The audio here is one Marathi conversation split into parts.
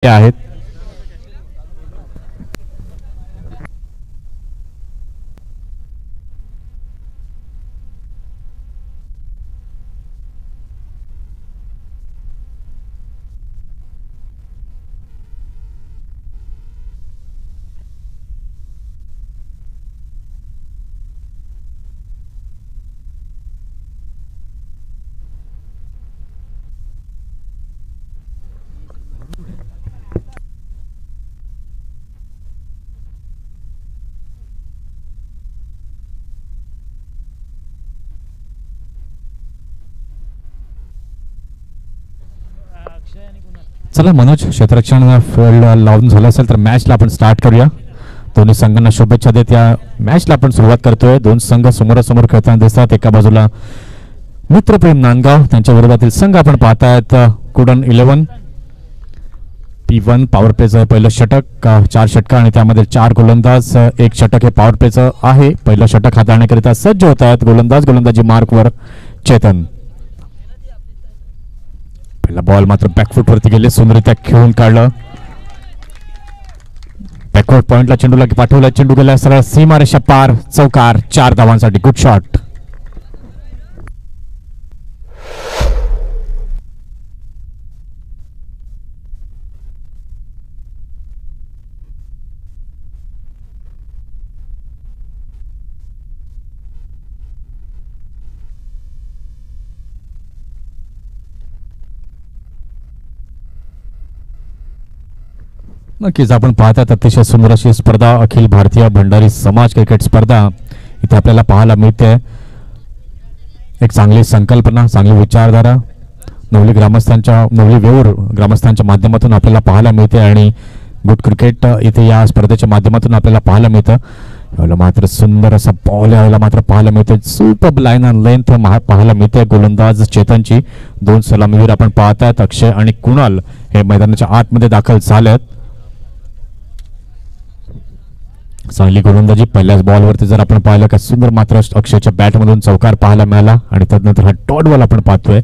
आहेत. चला मनोज, क्षेत्ररक्षण फील्ड लावून झालं असेल तर मॅचला आपण स्टार्ट करूया. दोन्ही संघांना शुभेच्छा देत या मॅचला आपण सुरुवात करतोय. दोन संघ समोरासमोर खेळताना दिसतात. एका बाजूला मित्रप्रेम नांदगाव, त्यांच्या विरोधातील संघ आपण पाहतायत कुडन 11. P1 पॉवर प्लेचं पहिलं षटक, 4 षटक आणि त्यामध्ये 4 गोलंदाज, 1 षटक हे पॉवर प्लेचं आहे. पहिलं षटक हाताळण्याकरिता सज्ज होत आहेत गोलंदाज. गोलंदाजी मार्कवर चेतन. पहिला बॉल मात्र बॅकफूट वरती गेले, सुंदररित्या खेळून काढलं. बॅकवर्ड पॉइंटला चेंडूला पाठवला, चेंडू गेला सरळ सीमारेषा पार, चौकार. 4 धावांसाठी गुड शॉट. नक्कीच आपण पाहतात अतिशय सुंदर अशी स्पर्धा, अखिल भारतीय भंडारी समाज क्रिकेट स्पर्धा इथे आपल्याला पाहायला मिळते. एक चांगली संकल्पना, चांगली विचारधारा नवली वेऊर ग्रामस्थांच्या माध्यमातून आपल्याला पाहायला मिळते आणि गुड क्रिकेट इथे या स्पर्धेच्या माध्यमातून आपल्याला पाहायला मिळतं. याला मात्र सुंदर असा बॉल यावेळेला मात्र पाहायला मिळते. सुपर लाईन अँड लेंथ पाहायला मिळते गोलंदाज चेतनची. 2 सलामीवीर आपण पाहतायत, अक्षय आणि कुणाल हे मैदानाच्या आतमध्ये दाखल झालेत. चांगली गोलंदाजी. पहिल्याच बॉलवरती जर आपण पाहिलं का सुंदर मात्र अक्षयच्या बॅटमधून चौकार पाहायला मिळाला आणि त्यानंतर हा डॉट बॉल आपण पाहतोय.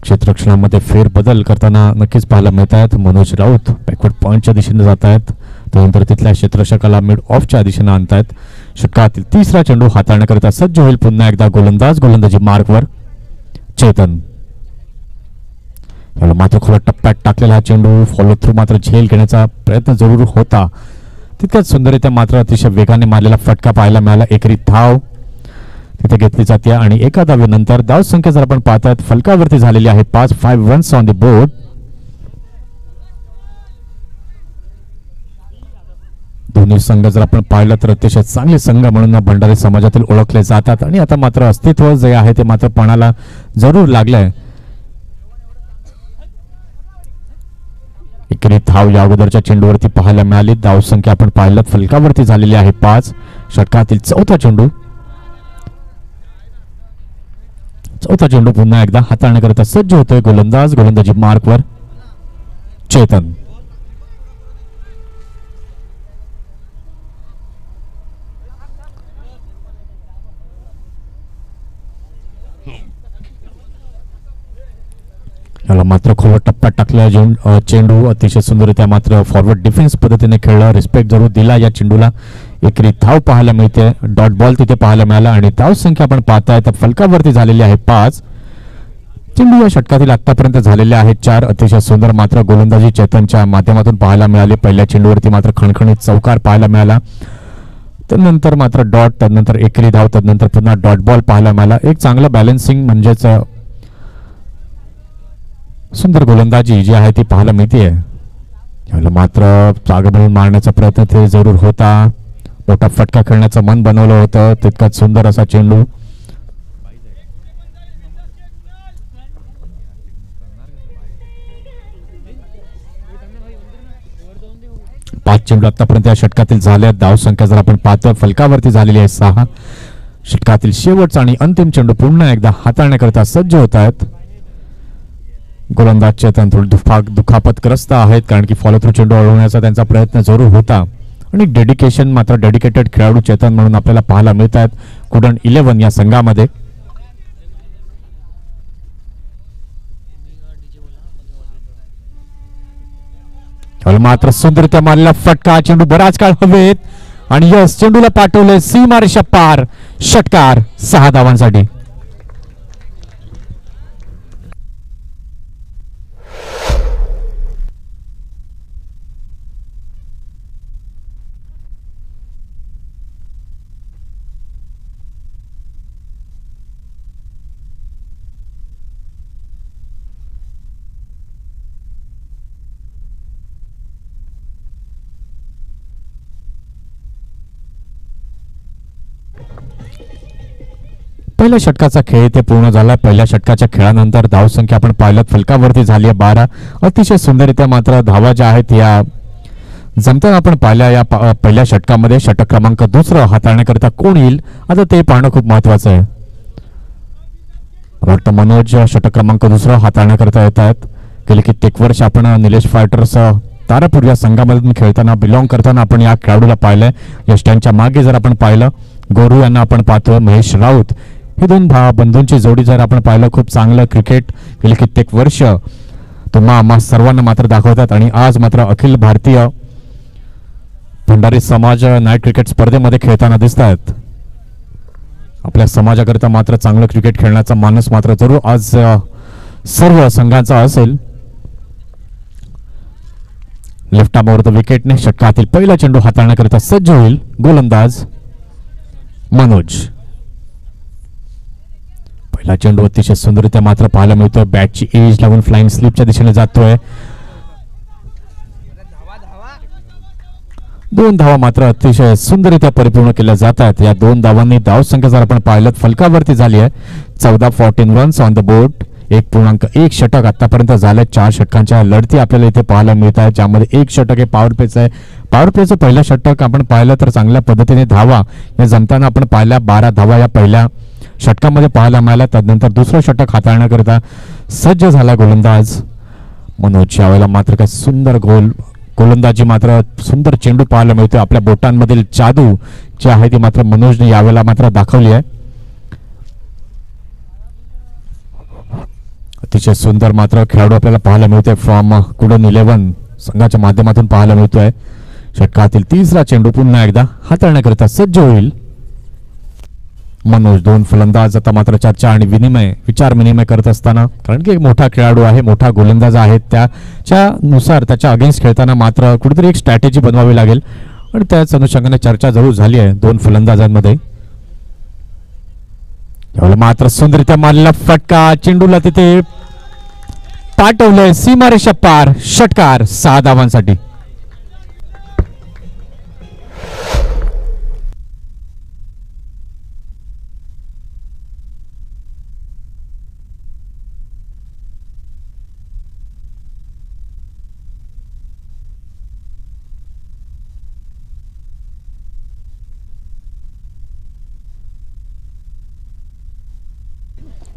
क्षेत्ररक्षणामध्ये फेरबदल करताना नक्कीच पाहायला मिळत आहेत. मनोज राऊत बॅकवर्ड पॉइंटच्या दिशेने जात आहेत, त्यानंतर तिथल्या क्षेत्ररक्षकाला मिड ऑफच्या दिशेने आणतायत. षटकातील 3रा चेंडू हाताळण्याकरिता सज्ज होईल पुन्हा एकदा गोलंदाज. गोलंदाजी मार्कवर चेतन. याला मात्र खोला टप्प्यात टाकलेला हा चेंडू फॉलो थ्रू मात्र झेल घेण्याचा प्रयत्न जरूर होता. तितक्याच सुंदररित्या मात्र अतिशय वेगाने मारलेला फटका पाहायला मिळाला. एकरी धाव तिथे घेतली जाते आणि एका धावेनंतर धाव संख्या जर आपण पाहतात फलकावरती झालेली आहे 5 रन्स ऑन द बोर्ड. दोन्ही संघ जर आपण पाहिलं तर अतिशय चांगले संघ म्हणून भंडारी समाजातील ओळखले जातात आणि आता मात्र अस्तित्व जे आहे ते मात्र पणाला जरूर लागलंय. एकेरी धाव या अगोदरच्या चेंडूवरती पाहायला मिळाली. धाव संख्या आपण पाहिलं फलकावरती झालेली आहे 5. षटकातील 4था चेंडू. 4था चेंडू पुन्हा एकदा हाताळण्याकरिता सज्ज होतोय गोलंदाज. गोलंदाजी मार्कवर चेतन. याला मात्र खोल टप्प्यात टाकला चेंडू अतिशय सुंदररित्या मात्र फॉरवर्ड डिफेन्स पद्धतीने खेळला. रिस्पेक्ट जरूर दिला या चेंडूला. एकरी धाव पाहायला मिळते. डॉट बॉल तिथे पाहायला मिळाला आणि धाव संख्या आपण पाहताय तर फलकावरती झालेली आहे 5. चेंडू या षटकातील आतापर्यंत झालेले आहेत 4. अतिशय सुंदर मात्र गोलंदाजी चेतनच्या माध्यमातून पाहायला मिळाली. पहिल्या चेंडूवरती मात्र खणखणीत चौकार पाहायला मिळाला. त्यानंतर मात्र डॉट, त्यानंतर एकरी धाव, त्यानंतर पुन्हा डॉट बॉल पाहायला मिळाला. एक चांगलं बॅलन्सिंग म्हणजेच सुंदर गोलंदाजी जी आहे ती पाहायला मिळते. याला मात्र जागा बनवून मारण्याचा प्रयत्न ते जरूर होता. मोठा फटका खेळण्याचं मन बनवलं होतं. तितकाच सुंदर असा चेंडू. 5 चेंडू आतापर्यंत या षटकातील झाल्या. धाव संख्या जर आपण पाहतो फलकावरती झालेली आहे 6. षटकातील शेवटचा आणि अंतिम चेंडू पुन्हा एकदा हाताळण्याकरिता सज्ज होत आहेत गोलंदाज चेतन. थोडी दुखापतग्रस्त आहेत कारण की फॉलो थ्रू चेंडू अडवण्याचा त्यांचा प्रयत्न जरूर होता आणि डेडिकेशन मात्र डेडिकेटेड खेळाडू चेतन म्हणून आपल्याला पाहायला मिळत आहेत कुडन 11 या संघामध्ये. मात्र सुंदररित्या मारलेला फटका, चेंडू बराच काळ हवेत आणि यस चेंडूला पाठवलंय सीमारेषा पार. षटकार 6 धावांसाठी. पहिल्या षटकाचा खेळ ते पूर्ण झाला. पहिल्या षटकाच्या खेळानंतर धावसंख्या आपण पाहिलं फलकावरती झाली आहे 12. अतिशय सुंदररित्या मात्र धावा ज्या आहेत या जमताना आपण पाहिल्या. या पहिल्या षटकामध्ये षटक क्रमांक 2 हाताळण्याकरिता कोण येईल आता ते पाहणं खूप महत्वाचं आहे. वाटतं मनोज षटक क्रमांक 2 हाताळण्याकरिता येत आहेत. गेली कित्येक वर्ष आपण निलेश फायटर्स तारापूर या संघामधून खेळताना बिलॉंग करताना आपण या खेळाडूला पाहिलंय. यष्ट्यांच्या मागे जर आपण पाहिलं गोरू यांना आपण पाहतोय, महेश राऊत हे दोन बंधूंची जोडी जर आपण पाहिलं खूप चांगलं क्रिकेट गेली कित्येक वर्ष तुम्हा सर्वांना मात्र दाखवतात. आणि आज मात्र अखिल भारतीय भंडारी समाज नाईट क्रिकेट स्पर्धेमध्ये खेळताना दिसत आहेत. आपल्या समाजाकरिता मात्र चांगलं क्रिकेट खेळण्याचा मानस मात्र जरूर आज सर्व संघांचा असेल. लेफ्ट आर्म ओव्हर द विकेटने षटकातील पहिला चेंडू हाताळण्याकरिता सज्ज होईल गोलंदाज मनोज. पहिला चेंडू अतिशय सुंदररित्या मात्र पाहायला मिळतोय. बॅटची एज लावून फ्लाइंग स्लिपच्या दिशेने जातोय. 2 धावा मात्र अतिशय सुंदररित्या परिपूर्ण केल्या जात आहेत. या 2 धावांनी धावसंख्या जर आपण पाहिलं फलकावरती झाली आहे 14 रन्स ऑन द बोर्ड. 1.1 षटक आतापर्यंत झाले. 4 षटकांच्या लढती आपल्याला इथे पाहायला मिळत आहे, ज्यामध्ये 1 षटक हे पॉवर प्लेचं आहे. पॉवर प्लेचं पहिलं षटक आपण पाहिलं तर चांगल्या पद्धतीने धावा या जमताना आपण पाहिल्या 12 धावा या पहिल्या षटकामध्ये पाहायला मिळाल्या. त्यानंतर दुसरं षटक हाताळण्याकरिता सज्ज झाला गोलंदाज मनोज. यावेळेला मात्र काय सुंदर गोलंदाजी मात्र सुंदर चेंडू पाहायला मिळतोय. आपल्या बोटांमधील जादू जी आहे ती मात्र मनोजने यावेळेला मात्र दाखवली आहे. अतिशय सुंदर मात्र खेळाडू आपल्याला पाहायला मिळतोय फ्रॉम कुडन 11 संघाच्या माध्यमातून पाहायला मिळतोय. षटकातील 3रा चेंडू पुन्हा एकदा हाताळण्याकरिता सज्ज होईल मनोज. 2 फलंदाज आता मात्र चर्चा आणि विचार विनिमय करत असताना, कारण की एक मोठा खेळाडू आहे, मोठा गोलंदाज आहे, त्याच्यानुसार त्याच्या अगेन्स्ट खेळताना मात्र कुठेतरी एक स्ट्रॅटेजी बनवावी लागेल आणि त्याच अनुषंगाने चर्चा जरूर झाली आहे 2 फलंदाजांमध्ये. यावेळेला मात्र सुंदररित्या मारलेला फटका, चेंडूला तिथे पाठवलंय सीमारेषा पार. षटकार 6 धावांसाठी.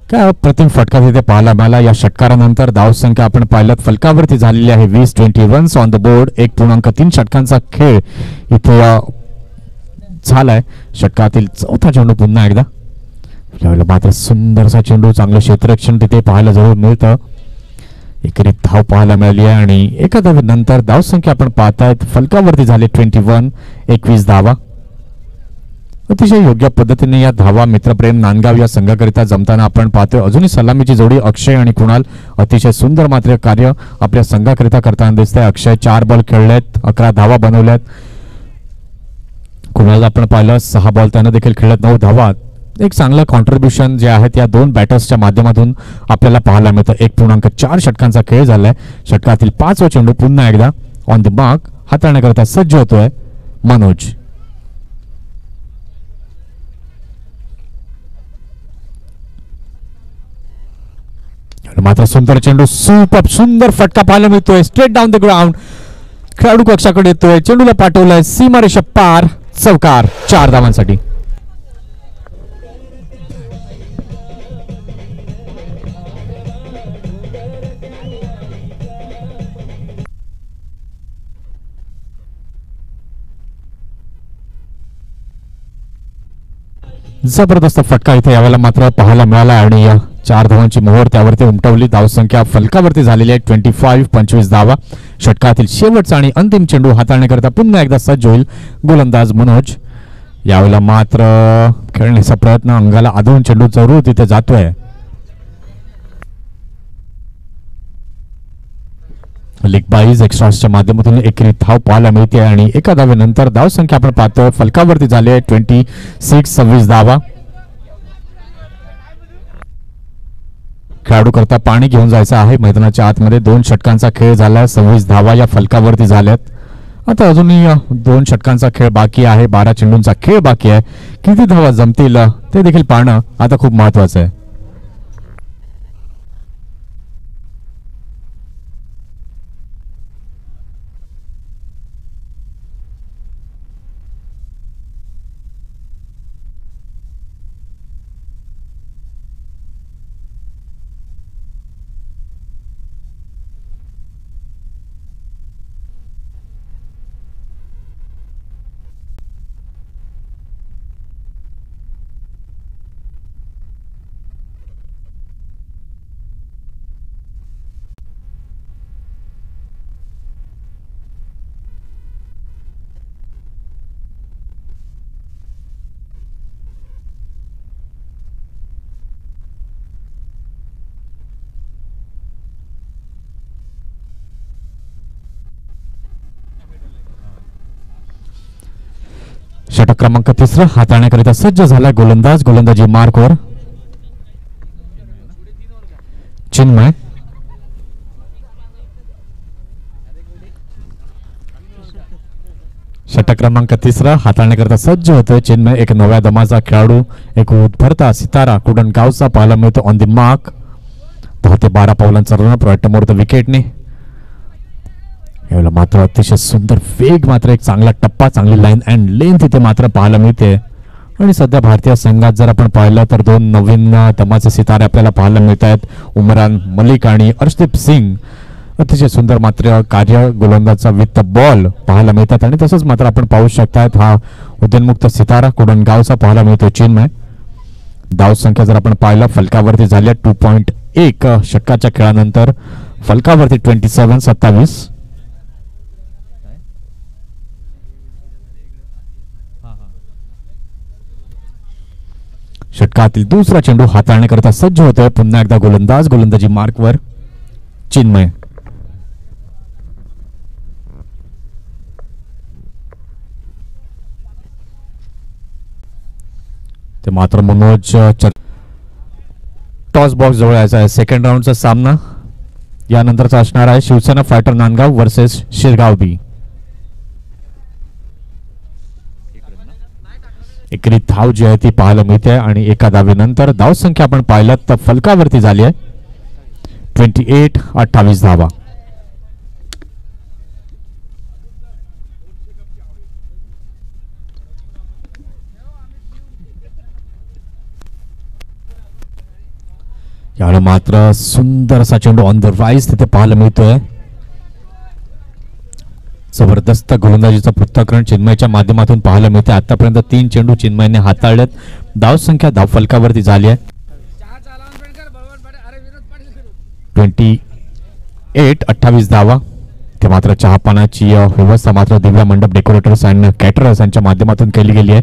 काय प्रतिम फटका तिथे पाहायला मिळाला. या षटकारानंतर धावसंख्या आपण पाहिलं फलकावरती झालेली आहे 20 रन्स ऑन द बोर्ड. 1.3 षटकांचा खेळ इथे झालाय. षटकातील 4था चेंडू पुन्हा एकदा. यावेळेला मात्र सुंदरसा चेंडू, चांगलं क्षेत्ररक्षण तिथे पाहायला जरूर मिळतं. एकेरीत धाव पाहायला मिळाली आहे आणि एका धावेनंतर धावसंख्या आपण पाहतायत फलकावरती झाली 21 धावा. अतिशय योग्य पद्धतीने या धावा मित्रप्रेम नांदगाव या संघाकरिता जमताना आपण पाहतोय. अजूनही सलामीची जोडी अक्षय आणि कुणाल अतिशय सुंदर मात्र कार्य आपल्या संघाकरिता करताना दिसतंय. अक्षय 4 बॉल खेळलेत, 11 धावा बनवल्यात. कुणाल आपण पाहिलं 6 बॉल त्यानं देखील खेळत 9 धावा. एक चांगलं कॉन्ट्रीब्युशन जे आहेत या 2 बॅटर्सच्या माध्यमातून आपल्याला पाहायला मिळतं. 1.4 षटकांचा खेळ झालाय. षटकातील 5वा चेंडू पुन्हा एकदा ऑन द मार्क हाताळण्याकरिता सज्ज होतोय मनोज. मात्र सुंदर चेंडू, सुंदर फटका पाहायला मिळतोय स्ट्रेट डाऊन द ग्राउंड. खेळाडू कक्षाकडे येतोय, चेंडूला पाठवलाय सीमारेषा पार. चौकार 4 धावांसाठी. जबरदस्त फटका इथे यावेळेला मात्र पाहायला मिळाला आणि 4 धावांची मोहर त्यावरती उमटवली. धावसंख्या फलकावरती झालेली आहे 25. 25 धावा. षटकातील शेवटचा आणि अंतिम चेंडू हाताळण्याकरिता पुन्हा एकदा सज्ज होईल गोलंदाज मनोज. यावेळेला मात्र खेळण्याचा प्रयत्न अंगाला आदळून चेंडू जरूर तिथे जातोय. लीग बाईज एक्स्ट्राच्या माध्यमातून एकेरी धाव पाहायला मिळते आणि एका धावेनंतर धावसंख्या आपण पाहतो फलकावरती झाली आहे 26. 26 धावा. खेळाडू करता पाणी घेऊन जायचं आहे मैदानाच्या आतमध्ये. 2 षटकांचा खेळ झाला. 26 धावा या फलकावरती झाल्यात. आता अजूनही 2 षटकांचा खेळ बाकी आहे. 12 चेंडूंचा खेळ बाकी आहे. किती धावा जमतील ते देखील पाहणं आता खूप महत्वाचं आहे. षटक क्रमांक 3 हाताळण्याकरिता सज्ज झाला गोलंदाज. गोलंदाजी मार्कवर चिन्मय. षटक क्रमांक 3 हाताळण्याकरिता सज्ज होतोय चिन्मय. एक नव्या दमाचा खेळाडू, एक उद्भरता सितारा कुडणगावचा पाहायला मिळतो ऑन द मार्क. 10 ते 12 पावलांचा रन राईट मोर द विकेटने. यावेळेला मात्र अतिशय सुंदर वेग, मात्र एक चांगला टप्पा, चांगली लाईन अँड लेंथ इथे मात्र पाहायला मिळते. आणि सध्या भारतीय संघात जर आपण पाहिलं तर 2 नवीन दमाचे सितारे आपल्याला पाहायला मिळत आहेत. उमरान मलिक आणि अर्शदीप सिंग. अतिशय सुंदर मात्र कार्य गोलंदाजचा विथ बॉल पाहायला मिळतात. आणि तसंच मात्र आपण पाहू शकतात हा उद्यानमुक्त सितारा कुडणगावचा पाहायला मिळतो चिन्मय. धावसंख्या जर आपण पाहिलं फलकावरती झाली 2.1 षटकाच्या खेळानंतर. फलकावरती 27. 27. षटकातील दुसरा चेंडू हाताळण्याकरिता सज्ज होतोय पुन्हा एकदा गोलंदाज. गोलंदाजी मार्कवर चिन्मय. ते मात्र मनोज टॉस बॉक्स जवळ यायचा आहे. सेकंड राऊंडचा सामना यानंतरचा असणार आहे शिवसेना फायटर नांदगाव वर्सेस शिरगाव बी. एकेरी धाव जी आहे ती पाहायला मिळते आणि एका धावेनंतर धावसंख्या आपण पाहिलं तर फलकावरती झाली आहे 28. 28 धावा. यावेळी मात्र सुंदर असा चेंडू ऑन द राईज तिथे पाहायला मिळतोय. जबरदस्त गोलंदाजीचा पृथक्करण चिन्मयच्या माध्यमातून पाहायला मिळते. आतापर्यंत 3 चेंडू चिन्मयने हाताळलेत. धावसंख्या धाव फलकावरती झाली आहे 28. 28 धावा. ते मात्र चहापानाची व्यवस्था मात्र दिव्या मंडप डेकोरेटर्स अँड कॅटरर्स यांच्या माध्यमातून केली गेली आहे.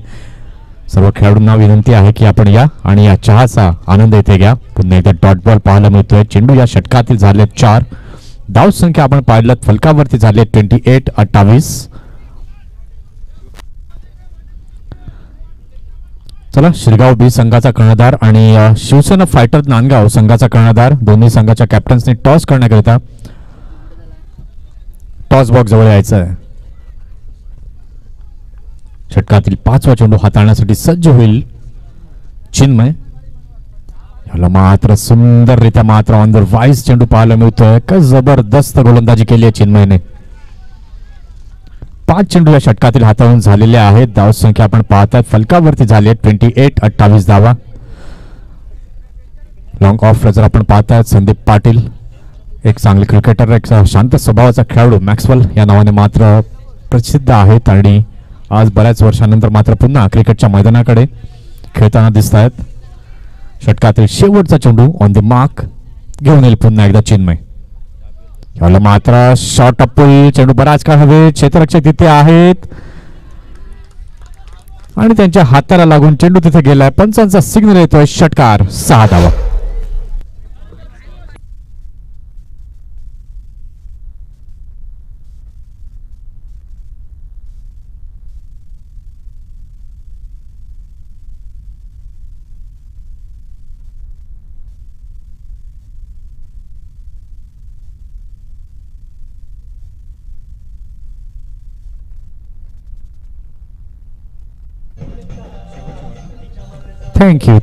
सर्व खेळाडूंना विनंती आहे की आपण या आणि या चहाचा आनंद इथे घ्या. पुन्हा एकदा डॉट बॉल पाहायला मिळतोय. चेंडू या षटकातील झाले 4. धावसंख्या आपण पाहिलं फलकावरती झाली 28. 28. चला शिरगाव बी संघाचा कर्णधार आणि शिवसेना फायटर नांदगाव संघाचा कर्णधार दोन्ही संघाच्या कॅप्टन्सने टॉस करण्याकरिता टॉस बॉक्स जवळ यायचं आहे. षटकातील 5वा चेंडू हाताळण्यासाठी सज्ज होईल चिन्मय. याला मात्र सुंदररित्या मात्र ऑन द राईज चेंडू पाहायला मिळतोय. काय जबरदस्त गोलंदाजी केली आहे चिन्मयने. 5 चेंडू या षटकातील हाताळून झालेले आहेत. धावसंख्या आपण पाहतात फलकावरती झाली आहे 28. 28 धावा. लॉंग ऑफ जर आपण पाहतात संदीप पाटील एक चांगले क्रिकेटर, एक शांत स्वभावाचा खेळाडू मॅक्सवेल या नावाने मात्र प्रसिद्ध आहेत आणि आज बऱ्याच वर्षानंतर मात्र पुन्हा क्रिकेटच्या मैदानाकडे खेळताना दिसत आहेत. षटकातील शेवटचा चेंडू ऑन द मार्क घेऊन येईल पुन्हा एकदा चिन्मय. याला मात्र शॉर्ट अप्पल चेंडू बराच काळ हवे. क्षेत्ररक्षक तिथे आहेत आणि त्यांच्या हाताला लागून चेंडू तिथे गेलाय. पंचांचा सिग्नल येतोय. षटकार 6 धावा.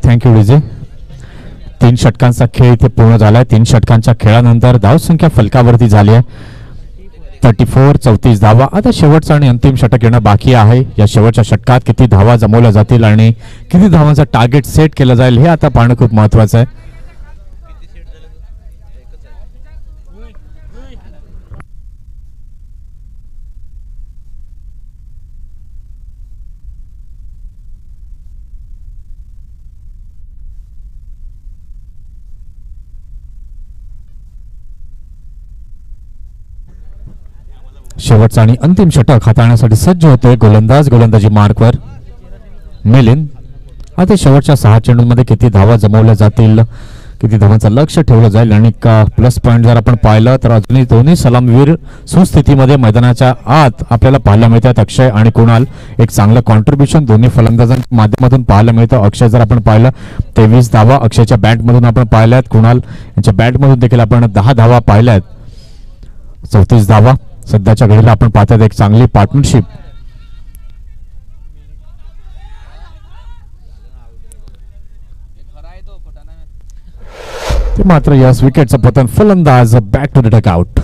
थँक्यू विजय. 3 षटकांचा खेळ इथे पूर्ण झालाय. 3 षटकांच्या खेळानंतर धावसंख्या फलकावरती झाली आहे 34. 34 धावा. आता शेवटचा आणि अंतिम षटक येणं बाकी आहे. या शेवटच्या षटकात किती धावा जमवल्या जातील आणि किती धावांचा टार्गेट सेट केलं जाईल हे आता पाहणं खूप महत्वाचं आहे. शेवटचा आणि अंतिम षटक हाताळण्यासाठी सज्ज होते गोलंदाजी मार्कवर मिलिंद. आता शेवटच्या 6 चेंडूंमध्ये किती धावा जमवल्या जातील, किती धावांचं लक्ष ठेवलं जाईल आणि प्लस पॉईंट जर आपण पाहिलं तर अजूनही दोन्ही सलामवीर सुस्थितीमध्ये मैदानाच्या आत आपल्याला पाहायला मिळतात. अक्षय आणि कुणाल एक चांगलं कॉन्ट्रीब्युशन दोन्ही फलंदाजांच्या माध्यमातून पाहायला मिळतं. अक्षय जर आपण पाहिलं 23 धावा अक्षयच्या बॅटमधून आपण पाहिल्यात. कुणाल यांच्या बॅटमधून देखील आपण 10 धावा पाहिल्यात. 34 धावा. सध्याच्या घडीला आपण पाहतात एक चांगली पार्टनरशिप. ते मात्र यस विकेटचं पतन. फलंदाज बॅक टू द डकआउट.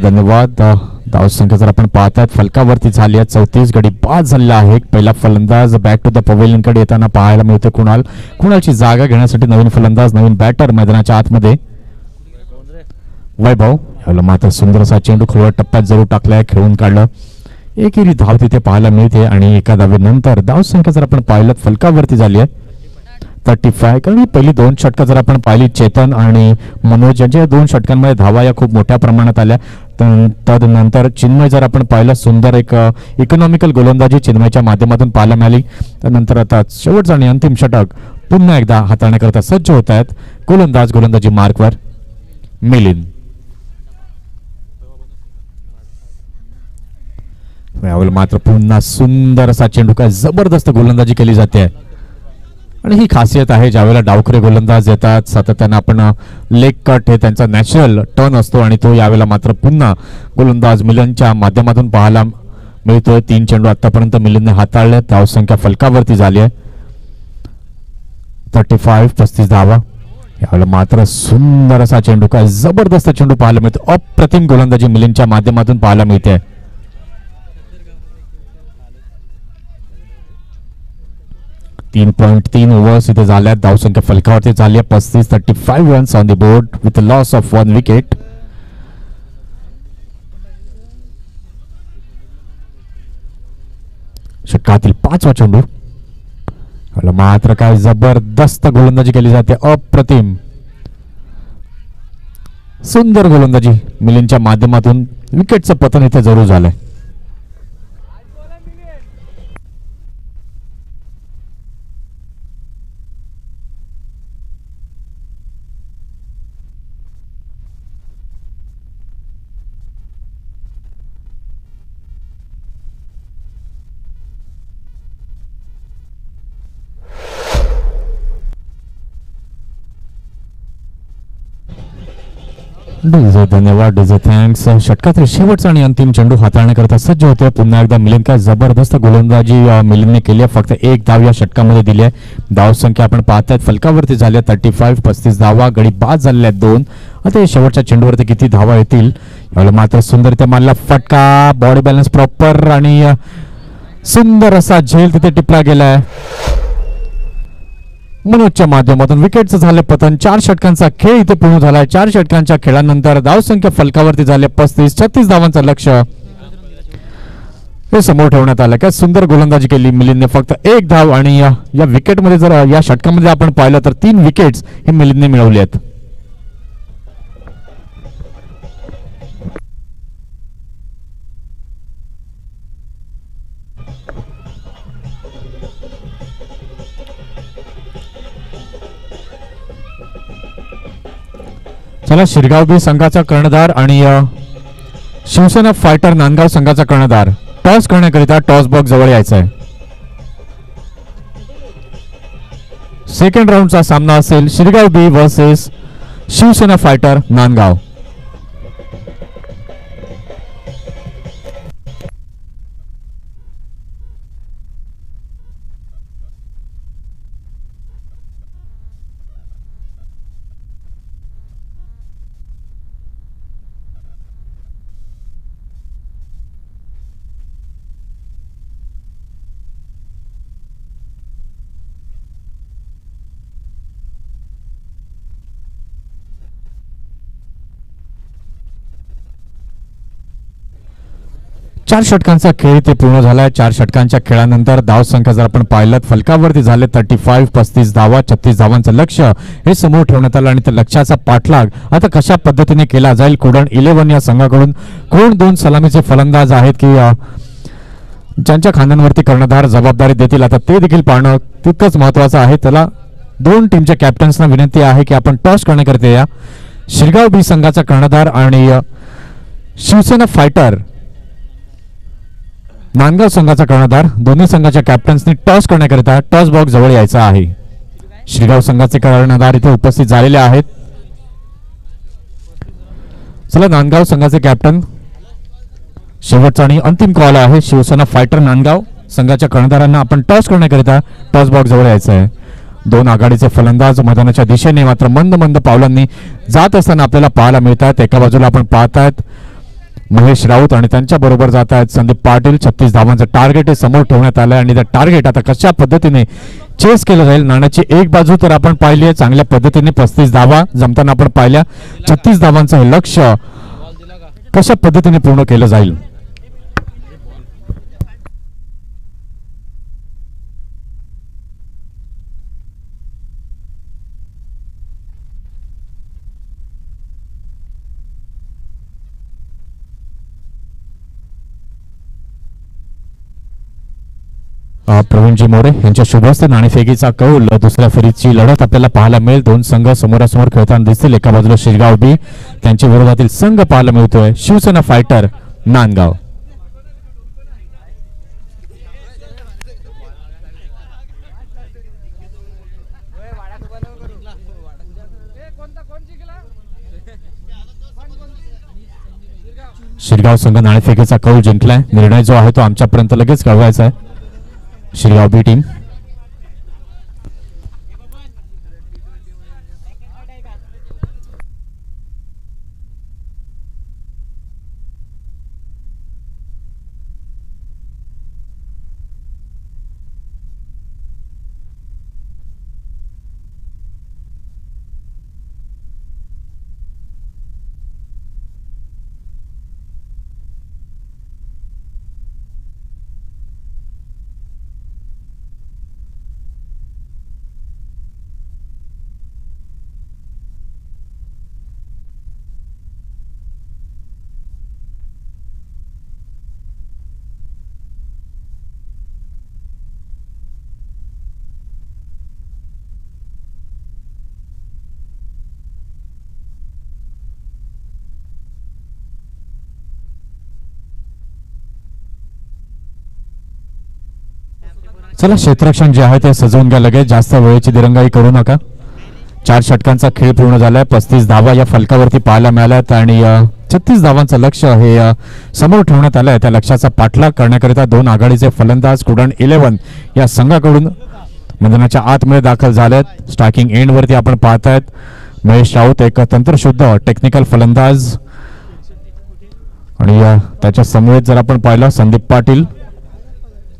धन्यवाद. धावसंख्या जर आपण पाहतात फलकावरती झाली आहे 34 गडी बाद झालेला आहे. पहिला फलंदाज बॅक टू द पवेलियन कडे येताना पाहायला मिळते कुणालची जागा घेण्यासाठी नवीन फलंदाज नवीन बॅटर मैदानाच्या आतमध्ये वैभव. याला मात्र सुंदर असा चेंडू खोलवर टप्प्यात जरूर टाकलाय. खेळून काढलं. एकेरी धाव तिथे पाहायला मिळते आणि एका धावेनंतर धावसंख्या जर आपण पाहिलं फलकावरती झाली आहे 35. कारण पहिली 2 षटकं जर आपण पाहिली चेतन आणि मनोज यांच्या 2 षटकांमध्ये धावा या खूप मोठ्या प्रमाणात आल्या. तदनंतर चिन्मय जर आपण पाहिलं सुंदर एक इकॉनॉमिकल गोलंदाजी चिन्मयच्या माध्यमातून पाहायला मिळाली. त्यानंतर आता शेवटचा आणि अंतिम षटक पुन्हा एकदा हाताळण्याकरता सज्ज होत आहेत गोलंदाजी मार्कवर मिलिंद. यावेळी मात्र पुन्हा सुंदर असा चेंडू काय जबरदस्त गोलंदाजी केली जाते आणि ही खासियत आहे ज्यावेळेला डावखरे गोलंदाज येतात सातत्याने आपण लेग कट हे त्यांचा नॅचरल टर्न असतो आणि तो यावेळेला मात्र पुन्हा गोलंदाज मिलिंदच्या माध्यमातून पाहायला मिळतोय. 3 चेंडू आतापर्यंत मिलिंदने हाताळले. धावसंख्या फलकावरती झाली आहे 35. 35 धावा. यावेळेला मात्र सुंदर असा चेंडू काय जबरदस्त चेंडू पाहायला मिळतो. अप्रतिम गोलंदाजी मिलिंदच्या माध्यमातून पाहायला मिळते. 3.3 ओव्हर्स इथे झाल्यात. धावसंख्या फलकावरती झाली आहे 35. 35 runs on the board with loss of 1 wicket. षटकातील 5वा चेंडू. मात्र काय जबरदस्त गोलंदाजी केली जाते. अप्रतिम सुंदर गोलंदाजी मिलिंदच्या माध्यमातून विकेटचं पतन इथे जरूर झालंय. डीजे धन्यवाद डीजे थँक्स. षटकातील शेवटचा आणि अंतिम चेंडू हाताळण्याकरता सज्ज होते पुन्हा एकदा मिलिंद. काय जबरदस्त गोलंदाजी मिलिंदने केली आहे. फक्त एक धाव या षटकामध्ये दिली आहे. धाव संख्या आपण पाहतायत फलकावरती झाली 35. 35 धावा. गडी बाद झालेल्या आहेत 2. आता या शेवटच्या चेंडूवरती किती धावा येतील यावेळेला मात्र सुंदररित्या मारला फटका. बॉडी बॅलन्स प्रॉपर आणि सुंदर असा झेल तिथे टिपला गेलाय. मनोजच्या माध्यमातून विकेटचं झाले पतन. 4 षटकांचा खेळ इथे पूर्ण झालाय. 4 षटकांच्या खेळानंतर धाव संख्या फलकावरती झाले 35. 36 धावांचं लक्ष हे समोर ठेवण्यात आलं. काय सुंदर गोलंदाजी केली मिलिंदने. फक्त एक धाव आणि या विकेटमध्ये जर या षटकामध्ये आपण पाहिलं तर 3 विकेट्स हे मिलिंदने मिळवले आहेत. चला शिरगाव बी संघाचा कर्णधार आणि शिवसेना फायटर नांदगाव संघाचा कर्णधार टॉस करण्याकरिता टॉस बॉक्स जवळ यायचा आहे. सेकंड राऊंडचा सामना असेल Shirgaon B versus Shivsena fighter Nandgaon. चार षटकांचा खेळ ते पूर्ण झालाय. 4 षटकांच्या खेळानंतर धाव संख्या जर आपण पाहिलं फलकावरती झाले 35. 35 धावा. 36 धावांचं लक्ष हे समोर ठेवण्यात आलं आणि त्या लक्ष्याचा पाठलाग आता कशा पद्धतीने केला जाईल. कोडण 11 या संघाकडून कोण 2 सलामीचे फलंदाज आहेत की ज्यांच्या खांद्यांवरती कर्णधार जबाबदारी देतील आता ते देखील पाहणं तितकंच महत्वाचं आहे. त्याला 2 टीमच्या कॅप्टन्सना विनंती आहे की आपण टॉस करण्याकरता या. शिरगाव बी संघाचा कर्णधार आणि शिवसेना फायटर नांदगाव संघाचा कर्णधार दोन्ही संघाच्या कॅप्टन्सनी टॉस करण्याकरिता टॉस बॉक्स जवळ यायचा आहे. शिरगाव संघाचे कर्णधार इथे उपस्थित झालेले आहेत. चला नांदगाव संघाचे कॅप्टन शेवटचा आणि अंतिम कॉल आहे. शिवसेना फायटर नांदगाव संघाच्या कर्णधारांना आपण टॉस करण्याकरिता टॉस बॉक्स जवळ यायचं आहे. 2 आघाडीचे फलंदाज मैदानाच्या दिशेने मात्र मंद मंद पावलांनी जात असताना आपल्याला पाहायला मिळतात. एका बाजूला आपण पाहतायत महेश राऊत आणि त्यांच्या बरोबर जात आहेत संदीप पाटील. 36 धावांचं टार्गेट हे समोर ठेवण्यात आलंय आणि त्या टार्गेट आता कशा पद्धतीने चेस केलं जाईल. नाण्याची एक बाजू तर आपण पाहिली आहे चांगल्या पद्धतीने 35 धावा जमताना आपण पाहिल्या. 36 धावांचं हे लक्ष कशा पद्धतीने पूर्ण केलं जाईल. प्रवीणजी मोरे यांच्या शुभहस्ते नाणेफेकीचा कौल. दुसऱ्या फेरीची लढत आपल्याला पाहायला मिळेल. 2 संघ समोरासमोर खेळताना दिसतील. एका बाजूला शिरगाव बी त्यांच्या विरोधातील संघ पाहायला मिळतोय शिवसेना फायटर नांदगाव. शिरगाव संघ नाणेफेकीचा कौल जिंकलाय. निर्णय जो आहे तो आमच्यापर्यंत लगेच कळवायचा आहे. शिरगाव बी टीम चला क्षेत्ररक्षण जे आहे ते सजवून घ्या लगेच. जास्त वेळेची दिरंगाई करू नका. 4 षटकांचा खेळ पूर्ण झालाय. 35 धावा या फलकावरती पाहायला मिळाल्यात आणि 36 धावांचं लक्ष्य हे समोर ठेवण्यात आलंय. त्या लक्ष्याचा पाठलाग करण्याकरिता 2 आघाडीचे फलंदाज स्टुडंट 11 या संघाकडून मैदानाच्या आतमध्ये दाखल झालेत. स्ट्रायकिंग एंड वरती आपण पाहतायत महेश राऊत एक तंत्रशुद्ध टेक्निकल फलंदाज आणि त्याच्या समवेत जर आपण पाहिलं संदीप पाटील,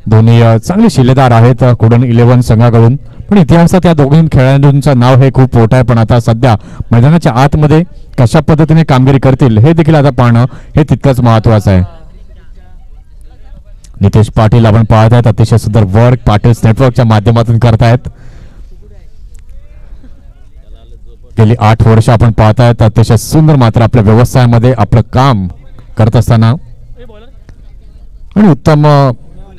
दोन्ही चांगले शिलेदार आहेत स्टुडंट 11 संघाकडून. पण इतिहासात या दोघी खेळाडूंचं नाव हे खूप मोठं आहे. पण आता सध्या मैदानाच्या आतमध्ये कशा पद्धतीने कामगिरी करतील हे देखील आता पाहणं हे तितकंच महत्वाचं आहे. नितेश पाटील आपण पाहत आहेत, अतिशय सुंदर वर्क पाटील नेटवर्कच्या माध्यमातून करतायत. गेली 8 वर्ष आपण पाहतायत अतिशय सुंदर मात्र आपल्या व्यवसायामध्ये आपलं काम करत असताना आणि उत्तम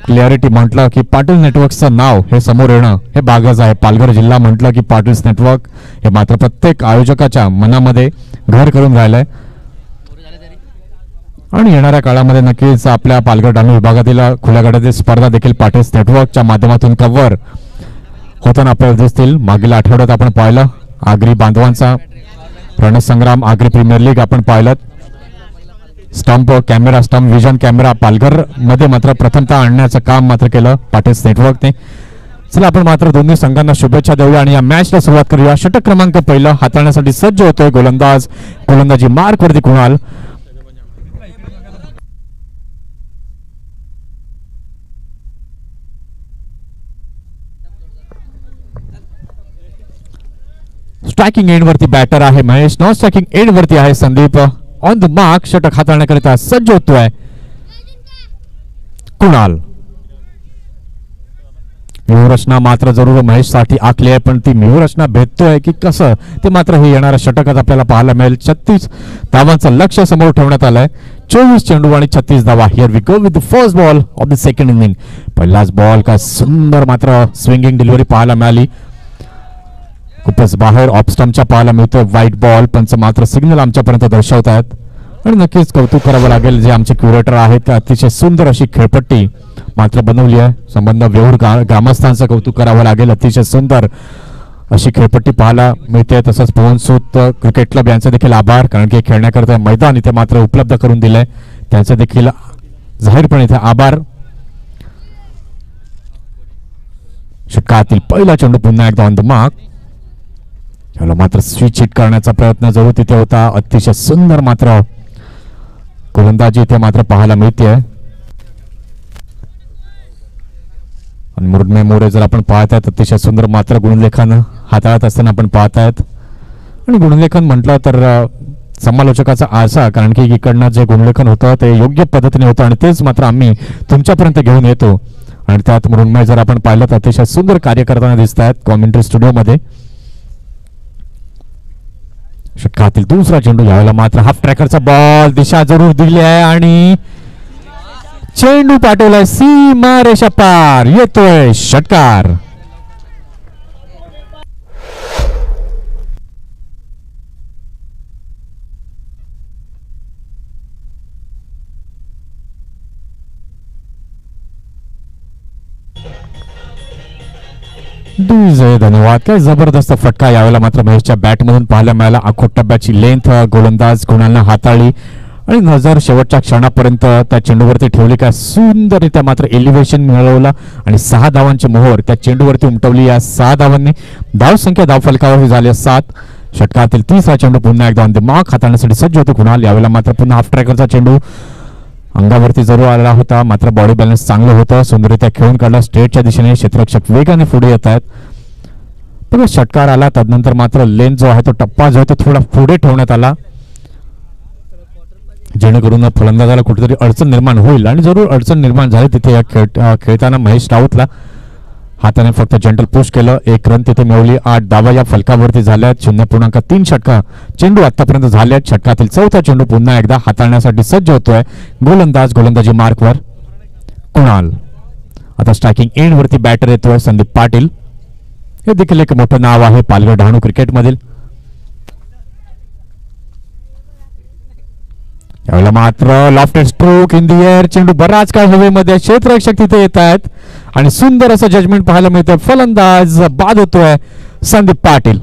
क्लिअरिटी म्हटलं की पाटील नेटवर्कचं नाव हे समोर येणं हे भागच आहे. पालघर जिल्हा म्हटलं की पाटील्स नेटवर्क हे मात्र प्रत्येक आयोजकाच्या मनामध्ये घर करून राहिलंय आणि येणाऱ्या काळामध्ये नक्कीच आपल्या पालघर डहाणू विभागातील खुल्या गटातील स्पर्धा देखील पाटील्स नेटवर्कच्या माध्यमातून कव्हर होताना आपल्याला दिसतील. मागील आठवड्यात आपण पाहिलं आगरी बांधवांचा रणसंग्राम आगरी प्रीमियर लीग आपण पाहिलं. Stump camera stump vision camera Palghar मध्ये मात्र प्रथमतः आणण्याचं काम मात्र केलं पाटील्स नेटवर्कने. चला आपण मात्र दोन्ही संघांना शुभेच्छा देऊया आणि या मॅचला सुरुवात करूया. षटक क्रमांक 1 हाताळण्यासाठी सज्ज होतोय गोलंदाजी मार्क वरती कुणाल. स्ट्रायकिंग एंड वरती बॅटर आहे महेश. नॉन स्ट्रायकिंग एंड वरती आहे संदीप. ऑन द मार्क षटक हाताळण्याकरिता सज्ज होतोय कुणाल. व्यूहरचना मात्र जरूर महेश साठी आखली आहे, पण ती व्यूहरचना भेटतोय की कसं ते मात्र हे येणाऱ्या षटकात आपल्याला पाहायला मिळेल. 36 धावांचं लक्ष्य समोर ठेवण्यात आलंय. 24 चेंडू आणि 36 धावा. Here we go with the first ball of the second inning. पहिलाच बॉल का सुंदर मात्र स्विंगिंग डिलिव्हरी पाहायला मिळाली. खूपच बाहेर ऑफस्टंपच्या पाहायला मिळतोय व्हाईट बॉल. पंच मात्र सिग्नल आमच्यापर्यंत दर्शवत आहेत आणि नक्कीच कौतुक करावं लागेल जे आमचे क्युरेटर आहेत ते अतिशय सुंदर अशी खेळपट्टी मात्र बनवली आहे. संबंध वेऊर ग्रामस्थांचं कौतुक करावं लागेल. अतिशय सुंदर अशी खेळपट्टी पाहायला मिळते. तसंच पवनसूत क्रिकेट क्लब यांचे देखील आभार, कारण की खेळण्याकरता मैदान इथे मात्र उपलब्ध करून दिलंय. त्यांचे देखील जाहीरपणे इथे आभार. षटकातील पहिला चेंडू पुन्हा एकदा ऑन द मार्क. याला मात्र स्विच हिट करण्याचा प्रयत्न जरूर तिथे होता. अतिशय सुंदर मात्र गोलंदाजी इथे मात्र पाहायला मिळते. आणि मुरमे मोरे जर आपण पाहतायत अतिशय सुंदर मात्र गुणलेखन हाताळत असताना आपण पाहतायत. आणि गुणलेखन म्हटलं तर समालोचकाचा आरसा, कारण की इकडनं जे गुणलेखन होतं ते योग्य पद्धतीने होतं आणि तेच मात्र आम्ही तुमच्यापर्यंत घेऊन येतो. आणि त्यात मुरमे जर आपण पाहिलं तर अतिशय सुंदर कार्य करताना दिसत आहेत कॉमेंट्री स्टुडिओमध्ये. षटकातील दुसरा चेंडू. यावेळेला मात्र हाफ ट्रॅकरचा बॉल दिशा जरूर दिली आहे आणि चेंडू पाठवलाय सीमा रेषा पार. येतोय षटकार. धन्यवाद. काय जबरदस्त फटका यावेळेला मात्र महेशच्या बॅटमधून पाहायला मिळाला. आखोट टप्प्याची लेंथ गोलंदाज कुणालनं हाताळली आणि नजर शेवटच्या क्षणापर्यंत त्या चेंडूवरती ठेवली. काय सुंदररित्या मात्र एलिव्हेशन मिळवलं आणि 6 धावांची मोहर त्या चेंडूवरती उमटवली. या 6 धावांनी धावसंख्या धावफलकावर झाली 7. षटकातील तिसरा चेंडू पुन्हा एकदा ऑन द मार्क हाताळण्यासाठी सज्ज होतो कुणाल. यावेळेला मात्र पुन्हा हाफ ट्रॅकरचा चेंडू अंगावरती जरूर आला होता, मात्र बॉडी बॅलन्स चांगलं होतं. सुंदररित्या खेळून काढला स्ट्रेटच्या दिशेने. क्षेत्ररक्षक वेगाने पुढे येत आहेत. पण षटकार आला त्यानंतर मात्र लेन जो आहे तो टप्पा जो आहे तो थोडा पुढे ठेवण्यात आला, जेणेकरून फलंदाजाला कुठेतरी अडचण निर्माण होईल. आणि जरूर अडचण निर्माण झाली तिथे या खेळताना महेश राऊतला हाताने फक्त जनरल पुश केलं. 1 रन तिथे मिळवली. 8 धावा या फलकावरती झाल्यात. 0.3 षटका चेंडू आतापर्यंत झाल्यात. षटकातील चौथा चेंडू पुन्हा एकदा हाताळण्यासाठी सज्ज होतोय गोलंदाजी मार्कवर कुणाल. आता स्ट्रायकिंग एंड वरती बॅटर येतोय संदीप पाटील. हे देखील एक मोठं नाव आहे पालघर डहाणू क्रिकेट मधील. यावेळेला मात्र lofted stroke in the air. चेंडू बराच काळ हवेमध्ये. क्षेत्ररक्षक तिथे येत आहेत आणि सुंदर असं जजमेंट पाहायला मिळतंय. फलंदाज बाद होतोय संदीप पाटील.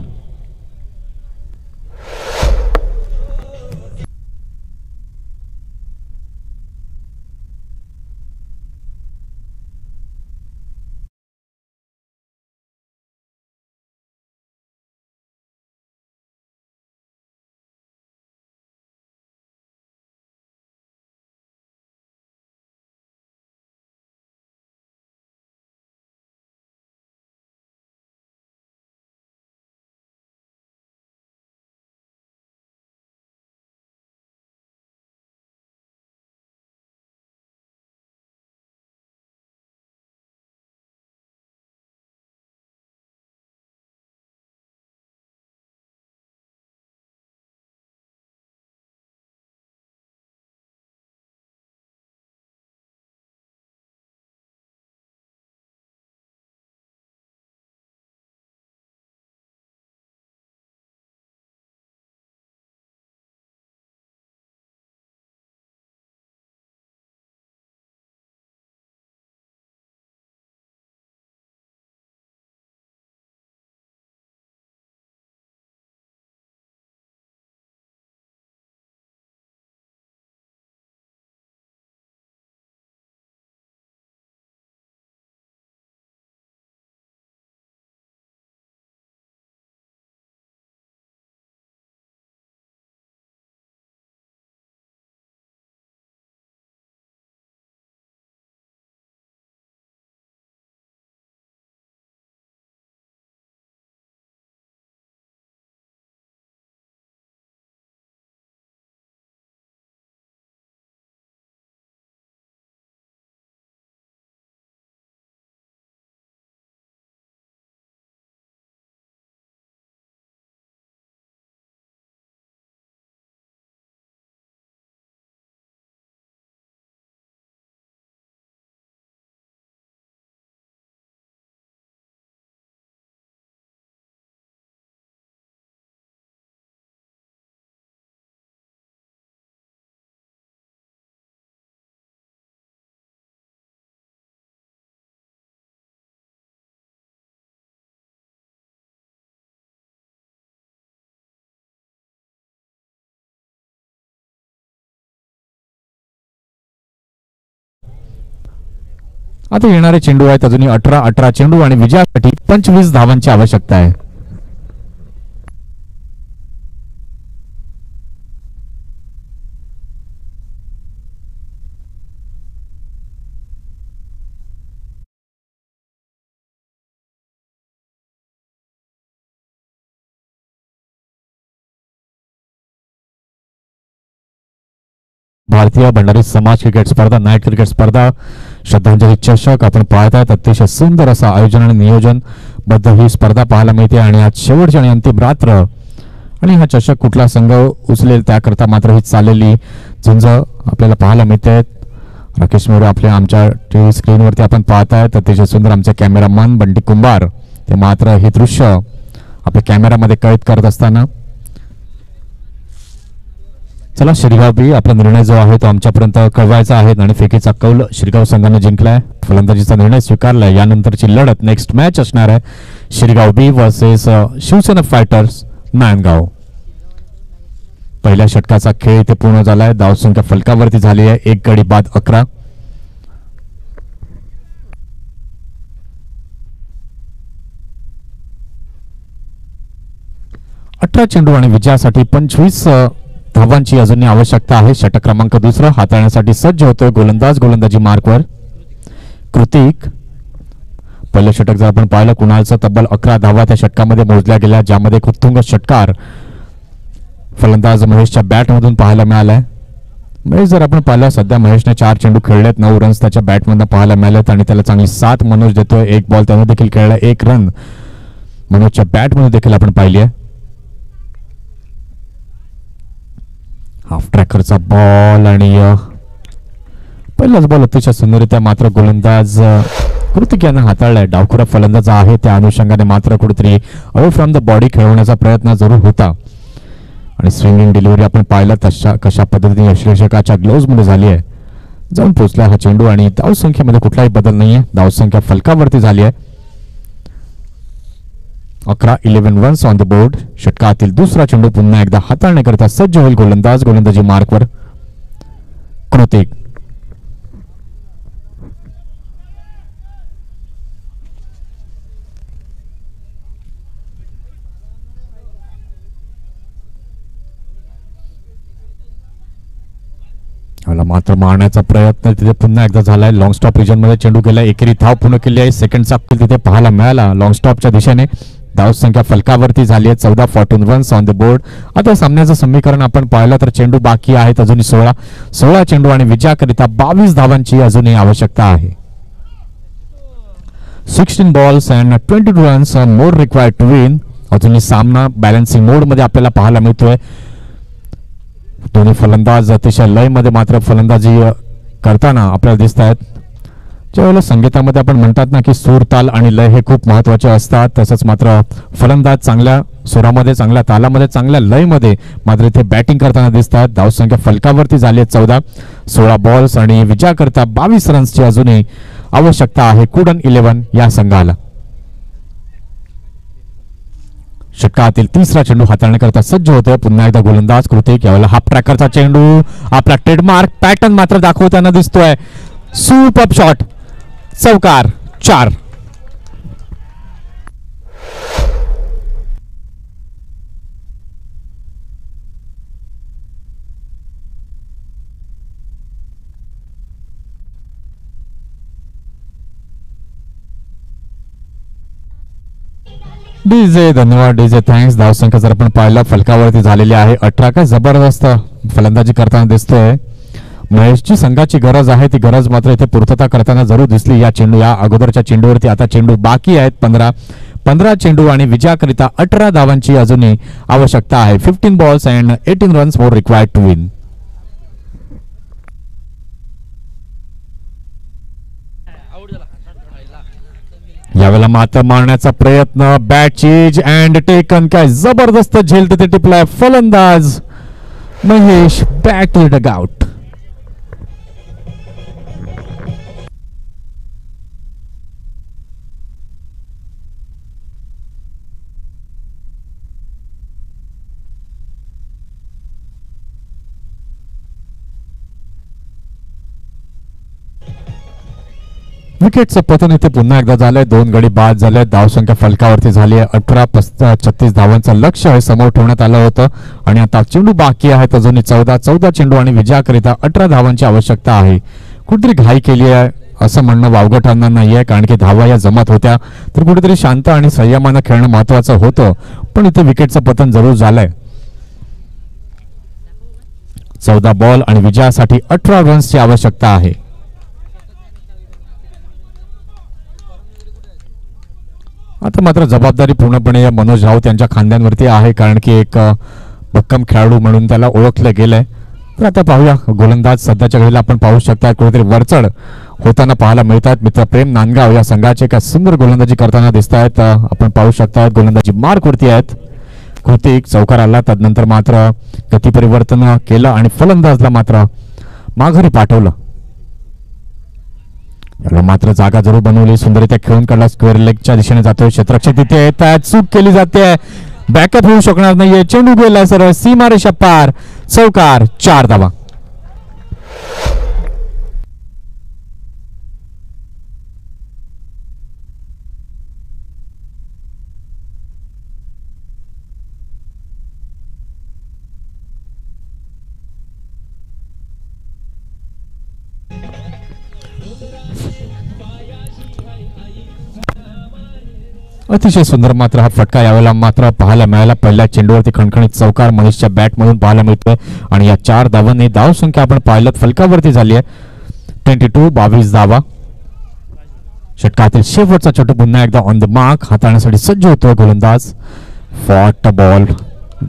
आता येणारे चेंडू आहेत अजूनही 18 चेंडू आणि विजयासाठी 25 धावांची आवश्यकता आहे. भारतीय भंडारी समाज क्रिकेट स्पर्धा नाईट क्रिकेट स्पर्धा श्रद्धांजली चषक आपण पाहतायत. अतिशय सुंदर असं आयोजन आणि नियोजनबद्ध ही स्पर्धा पाहायला मिळते आणि आज शेवटची आणि अंतिम रात्र आणि हा चषक कुठला संघ उचलेल त्याकरता मात्र ही चाललेली झुंज आपल्याला पाहायला मिळते. राकेश मोरे आपल्या आमच्या टीव्ही स्क्रीनवरती आपण पाहतायत. अतिशय सुंदर आमचे कॅमेरामन बंटी कुंभार ते मात्र हे दृश्य आपल्या कॅमेरामध्ये कैद करत असताना. चला शिरगाव बी आपला निर्णय जो आहे तो आमच्यापर्यंत कळवायचा आहे. आणि फेकीचा कौल शिरगाव संघाने जिंकलाय. फलंदाजीचा निर्णय स्वीकारलाय. यानंतरची लढत नेक्स्ट मॅच असणार आहे Shirgaon B versus Shiv Sena fighters Nandgaon. पहिल्या षटकाचा खेळ इथे पूर्ण झालाय. धावसंख्या फलकावरती झाली आहे. 1 गडी बाद 11. चेंडू आणि विजयासाठी 25 धावांची अजूनही आवश्यकता आहे. षटक क्रमांक 2 हाताळण्यासाठी सज्ज होतोय गोलंदाज. गोलंदाजी मार्कवर कृतिक. पहिलं षटक जर आपण पाहिलं कुणालचं तब्बल 11 धावा त्या षटकामध्ये मोजल्या गेल्या, ज्यामध्ये एक उत्तुंग षटकार फलंदाज महेशच्या बॅटमधून पाहायला मिळालाय. महेश जर आपण पाहिलं सध्या महेशने 4 चेंडू खेळलेत, 9 रन्स त्याच्या बॅटमधून पाहायला मिळालेत आणि त्याला चांगली साथ मनोज देतोय. 1 बॉल त्याने देखील खेळला, 1 रन मनोजच्या बॅटमधून देखील आपण पाहिली आहे. हाफ ट्रॅकरचा बॉल आणि पहिलाच बॉल अतिशय सुंदररित्या मात्र गोलंदाज कृतिक यानं हाताळलाय. डावखुरा फलंदाज आहे त्या अनुषंगाने मात्र कुठेतरी अवे फ्रॉम द बॉडी खेळवण्याचा प्रयत्न जरूर होता आणि स्विंगिंग डिलिव्हरी आपण पाहिलं तशा कशा पद्धतीने यष्टिरक्षकाच्या ग्लोव्ज मध्ये झाली आहे. जाऊन पोहोचला हा चेंडू आणि धावसंख्येमध्ये कुठलाही बदल नाहीये. धावसंख्या फलकावरती झाली आहे. 11 रन्स ऑन द बोर्ड. षटकातील दुसरा चेंडू पुन्हा एकदा हाताळण्याकरिता सज्ज होईल गोलंदाज. गोलंदाजी मार्कवर कृतिक. मात्र मारण्याचा प्रयत्न तिथे पुन्हा एकदा झालाय. लॉंग स्टॉप रिजन मध्ये चेंडू गेला. एकेरी धाव पूर्ण केली आहे. सेकंडचा तिथे पाहायला मिळाला लॉंग स्टॉपच्या दिशेने. धावसंख्या फलकावरती झाली आहे. 14 रन्स ऑन द बोर्ड. आता सामन्याचं समीकरण आपण पाहिलं तर चेंडू बाकी आहेत अजूनही 16 चेंडू आणि विजयाकरिता 22 धावांची अजूनही आवश्यकता आहे. 16 balls and 22 runs more required to win. अजूनही सामना बॅलन्सिंग मोड मध्ये आपल्याला पाहायला मिळतोय. दोन्ही फलंदाज अतिशय लय मध्ये मात्र फलंदाजी करताना आपल्याला दिसत आहेत. ज्यावेळेला संगीतामध्ये आपण म्हणतात ना की सूर ताल आणि लय हे खूप महत्वाचे असतात, तसंच मात्र फलंदाज चांगल्या सुरामध्ये चांगल्या तालामध्ये चांगल्या लयमध्ये मात्र इथे बॅटिंग करताना दिसतात. धावसंख्या फलकावरती झाली आहे 14. 16 बॉल्स आणि विजयाकरिता 22 रन्सची अजूनही आवश्यकता आहे कुडन 11 या संघाला. षटकातील तिसरा चेंडू हाताळण्याकरता सज्ज होतोय पुन्हा एकदा गोलंदाज कृतिक. यावेळेला हाफ ट्रॅकरचा चेंडू आपला ट्रेडमार्क पॅटर्न मात्र दाखवताना दिसतोय. Super shot. चौकार 4. डीजे धन्यवाद डीजे थँक्स. धावसंख्या जर आपण पाहिलं फलकावरती झालेली आहे 18. काय जबरदस्त फलंदाजी करताना दिसतोय. महेशची संघाची गरज आहे ती गरज मात्र इथे पूर्तता करताना जरूर दिसली या अगोदरच्या चेंडूवरती. आता चेंडू बाकी आहेत 15 चेंडू आणि विजयाकरिता 18 धावांची अजूनही आवश्यकता आहे. 15 balls and 18 runs more required to win. यावेळेला मात्र मारण्याचा प्रयत्न. Bat cheese and taken. काय जबरदस्त झेल तिथे टिपलाय फलंदाज Mahesh. Back to the dugout. विकेटचं पतन इथे पुन्हा एकदा झालंय. 2 गडी बाद झाले. धावसंख्या फलकावरती झाली आहे. 18-36 धावांचं लक्ष आहे समोर ठेवण्यात आलं होतं आणि आता चेंडू बाकी आहेत अजूनही 14 चेंडू आणि विजयाकरिता 18 धावांची आवश्यकता आहे. कुठेतरी घाई केली आहे असं म्हणणं वावगं ठरणार नाहीये, कारण की धावा या जमत होत्या तर कुठेतरी शांत आणि संयमानं खेळणं महत्वाचं होतं. पण इथे विकेटचं पतन जरूर झालंय. 14 बॉल आणि विजयासाठी 18 रन्सची आवश्यकता आहे. आता मात्र जबाबदारी पूर्णपणे या मनोज राऊत यांच्या खांद्यांवरती आहे, कारण की एक भक्कम खेळाडू म्हणून त्याला ओळखलं गेलंय. तर आता पाहूया गोलंदाज सध्याच्या घडीला आपण पाहू शकता कुठेतरी वरचढ होताना पाहायला मिळतात. मित्र प्रेम नांदगाव या संघाचे काय सुंदर गोलंदाजी करताना दिसत आहेत. आपण पाहू शकता गोलंदाजी मार्क वरती आहेत. कृतिक चौकार आला, तदनंतर मात्र गती परिवर्तन केलं आणि फलंदाजला मात्र माघारी पाठवलं. याला मात्र जागा जरूर बनवली, सुंदररित्या खेळून काढला. स्क्वेअर लेगच्या दिशेने जातोय क्षेत्ररक्षक, तिथे येत आहेत, चूक केली जाते, बॅकअप होऊ शकणार नाहीये. चेंडू गेला सरळ सीमारेषा पार, चौकार, 4 धावा. अतिशय सुंदर मात्र हा फटका यावेळेला मात्र पाहायला मिळाला. पहिल्या चेंडूवरती खणखणीत चौकार मनीषच्या बॅट मधून पाहायला मिळतोय आणि या 4 धावांनी धावसंख्या आपण पाहिलं फलकावरती झाली आहे 22 धावा. षटकातील शेवटचा चेंडू पुन्हा एकदा ऑन द मार्क हाताळण्यासाठी सज्ज होतोय गोलंदाज. फॉट बॉल,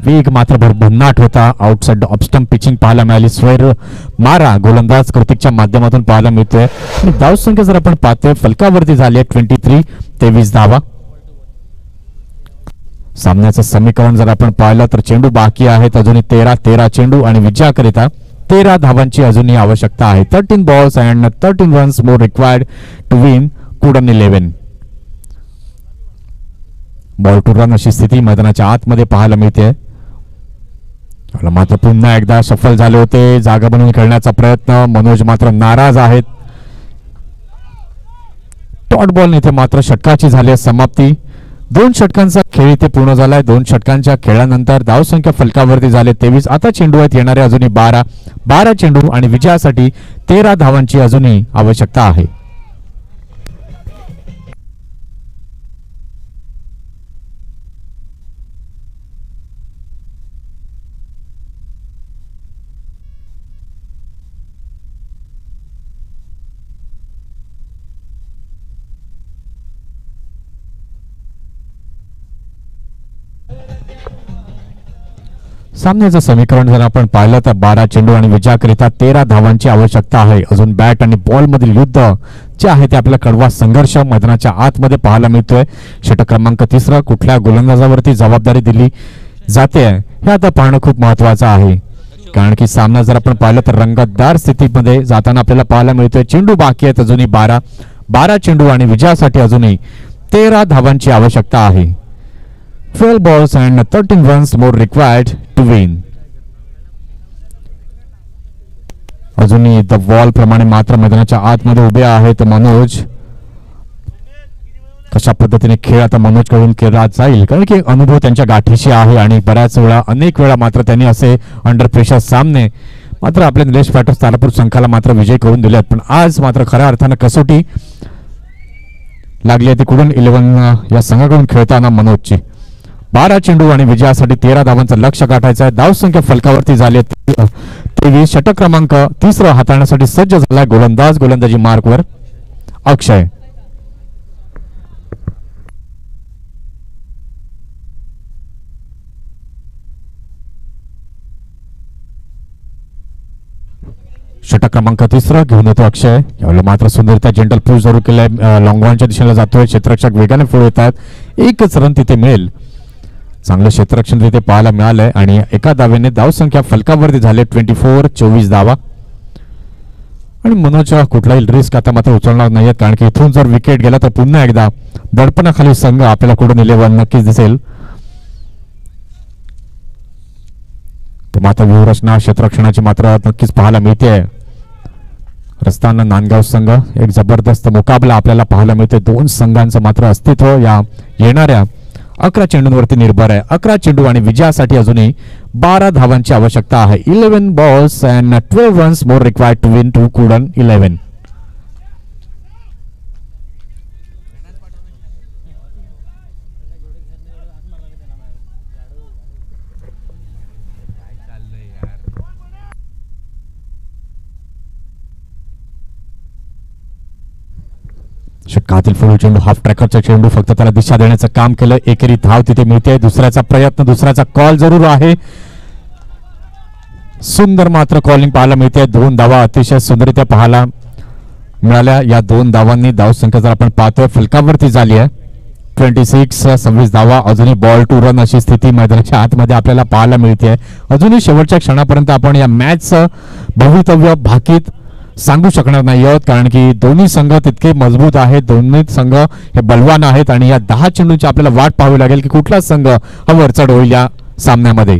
वेग मात्र भन्नाट होता. आउटसाइड ऑफ स्टंप पिचिंग पाहायला मिळाली. स्वेर मारा गोलंदाज कृतिकच्या माध्यमातून पाहायला मिळतोय. धावसंख्या जर आपण पाहतोय फलकावरती झाली आहे 23 धावा. सामन्याचं समीकरण जर आपण पाहिलं तर चेंडू बाकी आहेत अजूनही 13 चेंडू आणि विजयाकरिता 13 धावांची अजूनही आवश्यकता आहे. 13 balls and 13 runs more required to win कुडन 11. बॉल टू रन अशी स्थिती मैदानाच्या आतमध्ये पाहायला मिळते. मात्र पुन्हा एकदा सफल झाले होते जागा बनवून खेळण्याचा प्रयत्न. मनोज मात्र नाराज आहेत. डॉट बॉल इथे मात्र षटकाची झाली समाप्ती. 2 षटकांचा खेळ इथे पूर्ण झालाय. 2 षटकांच्या खेळानंतर धावसंख्या फलकावरती झाले 23. आता चेंडू आहेत येणारे अजूनही 12 चेंडू आणि विजयासाठी 13 धावांची अजूनही आवश्यकता आहे. सामन्याचं समीकरण जर आपण पाहिलं तर 12 चेंडू आणि विजयाकरिता 13 धावांची आवश्यकता आहे. अजून बॅट आणि बॉल मधील युद्ध जे आहे ते आपल्या कडवा संघर्ष मैदानाच्या आतमध्ये पाहायला मिळतोय. षटक क्रमांक 3 कुठल्या गोलंदाजावरती जबाबदारी दिली जाते हे आता पाहणं खूप महत्वाचं आहे, कारण की सामना जर आपण पाहिलं तर रंगतदार स्थितीमध्ये जाताना आपल्याला पाहायला मिळतोय. चेंडू बाकी आहेत अजूनही 12 चेंडू आणि विजयासाठी अजूनही 13 धावांची आवश्यकता आहे. 12 balls and 13 runs more required to win. अजूनही द वॉल प्रमाणे मात्र मैदानाच्या आतमध्ये उभे आहेत मनोज. कशा पद्धतीने खेळ आता मनोज कडून केला जाईल, कारण की अनुभव त्यांच्या गाठीशी आहे आणि बऱ्याच वेळा अनेक वेळा मात्र त्यांनी असे अंडर प्रेशर सामने मात्र आपल्या निलेश पॅटर्स तारापूर संघाला मात्र विजय करून दिले आहेत. पण आज मात्र खऱ्या अर्थानं कसोटी लागली आहे ती कुडून 11 या संघाकडून खेळताना मनोजची. 12 चेंडू आणि विजयासाठी 13 धावांचं लक्ष गाठायचं आहे. धावसंख्या फलकावरती झाली 23. षटक क्रमांक 3 हाताळण्यासाठी सज्ज झालाय गोलंदाज. गोलंदाजी मार्कवर अक्षय. षटक क्रमांक 3 घेऊन येतो अक्षय. यावेळेला मात्र सुंदरता जेंटल पुश जरूर केलाय. लॉंगॉनच्या दिशेला जातोय. क्षेत्ररक्षक वेगाने पुढे येतात. एकच रन तिथे मिळेल. चांगलं क्षेत्ररक्षण तिथे पाहायला मिळालंय आणि एका धावेने धावसंख्या फलकावरती झाले 24 धावा. आणि मनोजच्या कुठलाही रिस्क आता मात्र उचलणार नाहीये, कारण की इथून जर विकेट गेला तर पुन्हा एकदा दडपणाखाली संघ आपल्याला कुठून 11 नक्कीच दिसेल. मात्र व्यूहरचना क्षेत्ररक्षणाची मात्र नक्कीच पाहायला मिळते. रस्ताना नांदगाव संघ एक जबरदस्त मुकाबला आपल्याला पाहायला मिळते. दोन संघांचं मात्र अस्तित्व या येणाऱ्या 11 चेंडूंवरती निर्भर आहे. 11 चेंडू आणि विजयासाठी अजूनही 12 धावांची आवश्यकता आहे. 11 balls and 12 runs more required to win टू कुडन 11. षटकातील फुल चेंडू हाफ ट्रॅकरचा चेंडू फक्त त्याला दिशा देण्याचं काम केलं. एकेरी धाव तिथे मिळते. दुसऱ्याचा प्रयत्न, दुसऱ्याचा कॉल जरूर आहे. सुंदर मात्र कॉलिंग पाहायला मिळते. 2 धावा अतिशय सुंदररित्या पाहायला मिळाल्या. या 2 धावांनी धावसंख्या जर आपण पाहतोय फलकावरती झाली आहे. 26 धावा. अजूनही बॉल टू रन अशी स्थिती मैदानाच्या आतमध्ये आपल्याला पाहायला मिळते. अजूनही शेवटच्या क्षणापर्यंत आपण या मॅचचं भवितव्य भाकीत सांगू शकणार नाही आहोत, कारण की दोन्ही संघ तितके मजबूत आहेत. दोन्ही संघ हे बलवान आहेत आणि या 10 चेंडूंची आपल्याला वाट पाहावी लागेल की कुठला संघ हा वरचढ होईल या सामन्यामध्ये.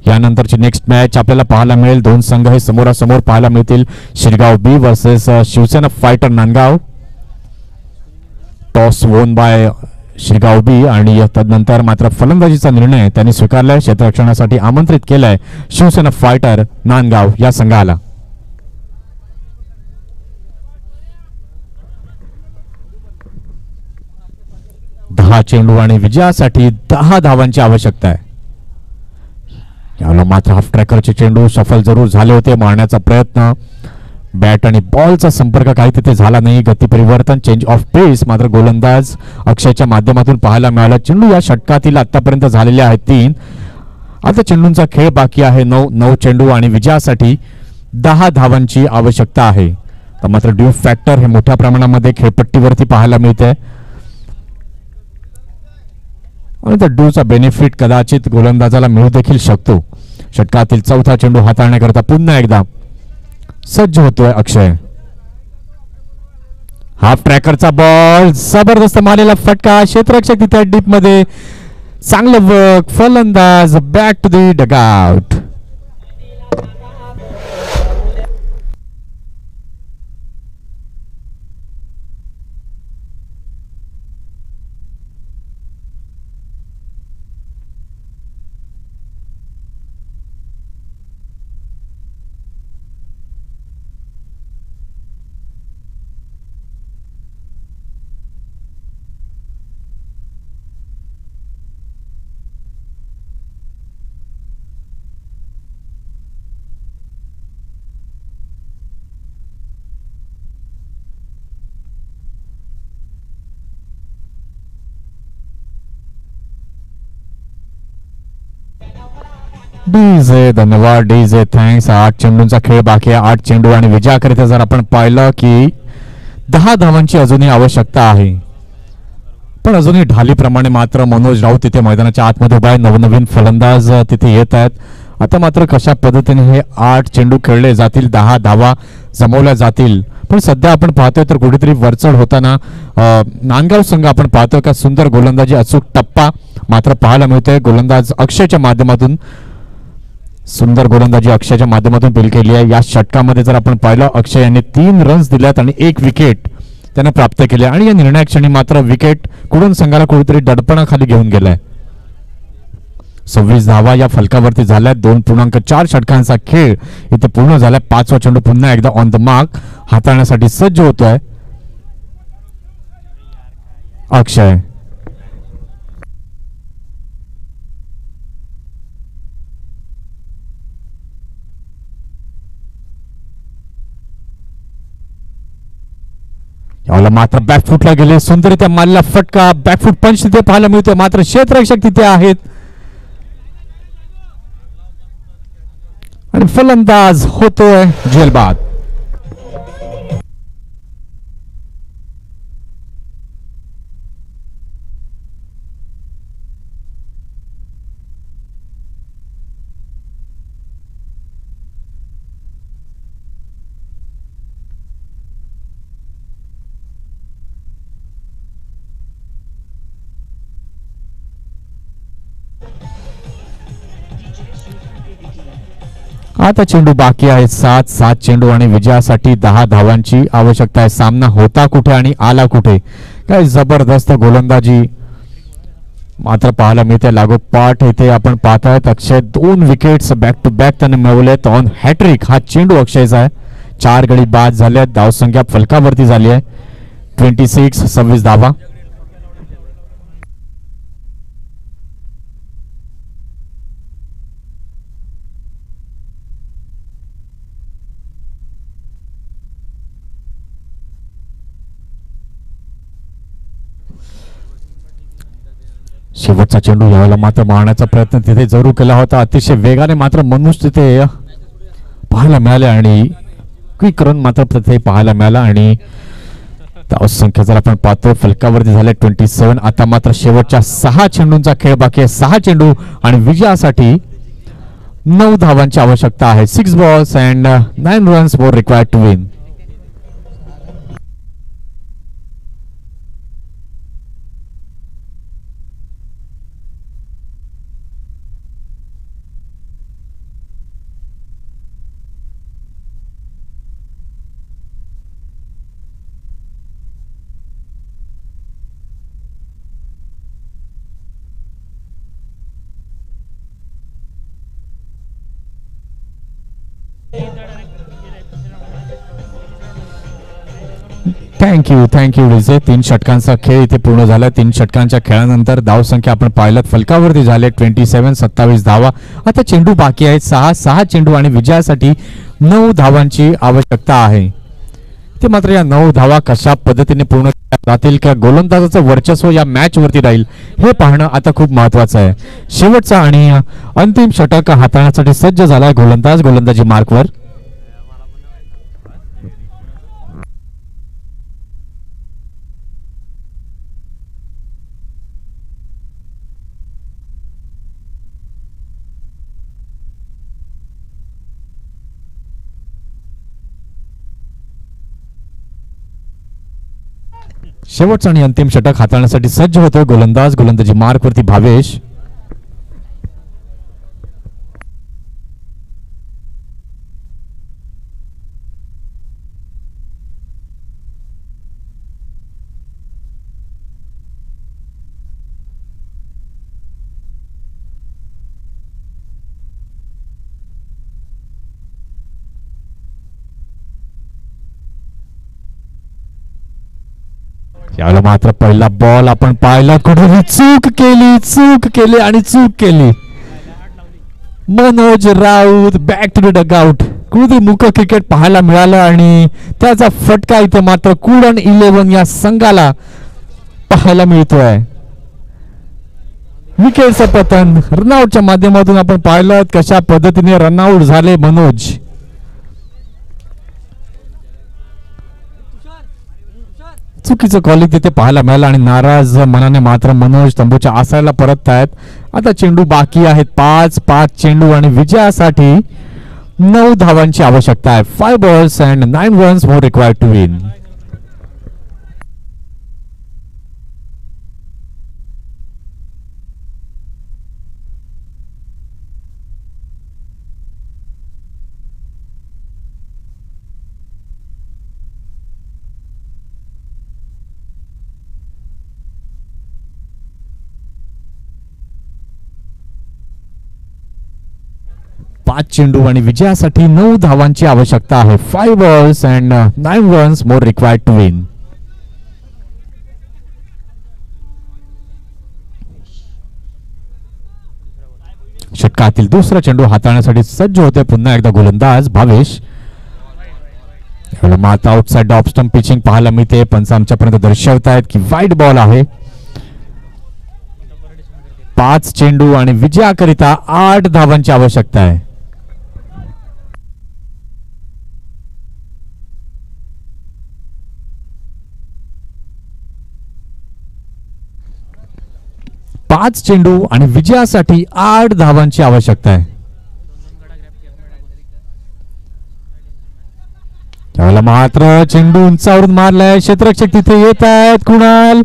यानंतरची नेक्स्ट मॅच आपल्याला पाहायला मिळेल. 2 संघ हे समोरासमोर पाहायला मिळतील. Shirgaon B versus Shivsena fighter Nandgaon. Toss won by Shirgaon B आणि तदनंतर मात्र फलंदाजीचा निर्णय त्यांनी स्वीकारलाय. क्षेत्ररक्षणासाठी आमंत्रित केलंय शिवसेना फायटर नांदगाव या संघाला. 10 चेंडू आणि विजयासाठी 10 धावांची आवश्यकता आहे. याला मात्र हाफ ट्रॅकरचे चेंडू सफल जरूर झाले होते. मारण्याचा प्रयत्न, बॅट आणि बॉलचा संपर्क काही तिथे झाला नाही. गती परिवर्तन, चेंज ऑफ पेस मात्र गोलंदाज अक्षयच्या माध्यमातून पाहायला मिळाला. चेंडू या षटकातील आतापर्यंत झालेले आहेत 3. आता चेंडूंचा खेळ बाकी आहे. 9 चेंडू आणि विजयासाठी 10 धावांची आवश्यकता आहे. तर मात्र ड्यू फॅक्टर हे मोठ्या प्रमाणामध्ये खेळपट्टीवरती पाहायला मिळते आणि त्या ड्यूचा बेनिफिट कदाचित गोलंदाजाला मिळू देखील शकतो. षटकातील 4था चेंडू हाताळण्याकरता पुन्हा एकदा सज्ज होतोय अक्षय. हाफ ट्रॅकरचा बॉल, जबरदस्त मारलेला फटका. क्षेत्ररक्षक तिथे डीप मध्ये. चांगलं वर्क. फलंदाज back to the dugout. DJ, धन्यवाद डीजे, थँक्स. 8 चेंडूंचा खेळ बाकी आहे. 8 चेंडू आणि विजयाकरिता जर आपण पाहिलं की 10 धावांची अजूनही आवश्यकता आहे. पण अजूनही ढालीप्रमाणे मात्र मनोज राऊत तिथे मैदानाच्या आतमध्ये उभा आहे. नवनवीन फलंदाज तिथे येत आहेत. आता मात्र कशा पद्धतीने हे 8 चेंडू खेळले जातील, 10 धावा जमवल्या जातील. पण सध्या आपण पाहतोय तर कुठेतरी वरचढ होताना नांदगाव संघ आपण पाहतोय का सुंदर गोलंदाजी, अचूक टप्पा मात्र पाहायला मिळतोय. गोलंदाज अक्षयच्या माध्यमातून सुंदर गोलंदाजी अक्षयच्या माध्यमातून बिल केली आहे. या षटकामध्ये जर आपण पाहिलं अक्षय यांनी 3 रन्स दिल्यात आणि 1 विकेट त्याने प्राप्त केले आणि या निर्णायक क्षणी मात्र विकेट कुडून संघाला कुठेतरी दडपणाखाली घेऊन गेलाय. 26 धावा या फलकावरती झाल्या. 2.4 षटकांचा खेळ इथे पूर्ण झालाय. 5वा चेंडू पुन्हा एकदा ऑन द मार्क हाताळण्यासाठी सज्ज होतोय अक्षय. याला मात्र बॅकफुटला गेले. सुंदररित्या मारलेला फटका, बॅकफुट पंच तिथे पाहायला मिळतोय. मात्र क्षेत्ररक्षक तिथे आहेत आणि फलंदाज होतोय जेलबाद. आता चेंडू बाकी आहे 7 चेंडू आणि विजयासाठी 10 धावांची आवश्यकता आहे. सामना होता कुठे आणि आला कुठे. काय जबरदस्त गोलंदाजी मात्र पाहायला मिळते लागोपाठ. इथे आपण पाहतायत अक्षय 2 विकेट्स बॅक टू बॅक त्याने मिळवलेत ऑन हॅट्रिक. हा चेंडू अक्षयचा आहे. 4 गडी बाद झाले. धावसंख्या फलकावरती झाली आहे 26 धावा. शेवटचा चेंडू यावेळेला मात्र मारण्याचा प्रयत्न तिथे जरूर केला होता. अतिशय वेगाने मात्र मनुष्य तिथे पाहायला मिळाले आणि क्विक रन मात्र तिथे पाहायला मिळाला. आणि धावसंख्या जर आपण पाहतो फलकावरती झाले 27. आता मात्र शेवटच्या 6 चेंडूंचा खेळ बाकी आहे. 6 चेंडू आणि विजयासाठी 9 धावांची आवश्यकता आहे. 6 balls and 9 runs more required to win. Thank you Vijay. 3 षटकांचा खेळ इथे पूर्ण झाला. 3 षटकांच्या खेळानंतर धावसंख्या आपण पाहिलं फलकावरती झाले 27 धावा. आता चेंडू बाकी आहेत 6 चेंडू आणि विजयासाठी 9 धावांची आवश्यकता आहे. ते मात्र या 9 धावा कशा पद्धतीने पूर्ण जातील का गोलंदाजाचं वर्चस्व या मॅच वरती राहील हे पाहणं आता खूप महत्वाचं आहे. शेवटचा आणि अंतिम षटक हाताळण्यासाठी सज्ज झालाय गोलंदाज. गोलंदाजी मार्कवर. शेवटचा आणि अंतिम षटक हाताळण्यासाठी सज्ज होतोय गोलंदाज. गोलंदाजी मार्क वरती भावेश. यावेळेला मात्र पहिला बॉल आपण पाहिला कुठेतरी चूक केली आणि चूक केली. Manoj Raut back to the dugout. कुठेतरी मुख क्रिकेट पाहायला मिळालं आणि त्याचा फटका इथे मात्र कुडन 11 या संघाला पाहायला मिळतोय. विकेटचं पतन रनआउटच्या माध्यमातून आपण पाहिलं कशा पद्धतीने रनआउट झाले मनोज. चुकीचं कॉलिंग तिथे पाहायला मिळालं आणि नाराज मनाने मात्र मनोज तंबूच्या आसायला परत आहेत. आता चेंडू बाकी आहेत 5 चेंडू आणि विजयासाठी 9 धावांची आवश्यकता आहे. 5 balls and 9 runs more required to win. पाच चेंडू आणि विजयासाठी 9 धावांची आवश्यकता आहे. 5 balls and 9 runs more required to win. षटकातील दुसरा चेंडू हाताळण्यासाठी सज्ज होते पुन्हा एकदा गोलंदाज भावेश. मात्र आउटसाइड ऑफ स्टंप पिचिंग पाहायला मिळते. पंच आमच्यापर्यंत दर्शवतायत की वाईड बॉल आहे. 5 चेंडू आणि विजयाकरिता 8 धावांची आवश्यकता आहे. पाच चेंडू आणि विजयासाठी 8 धावांची आवश्यकता आहे. त्यावेळेला मात्र चेंडू उंचावरून मारलाय. क्षेत्ररक्षक तिथे येत आहेत कुणाल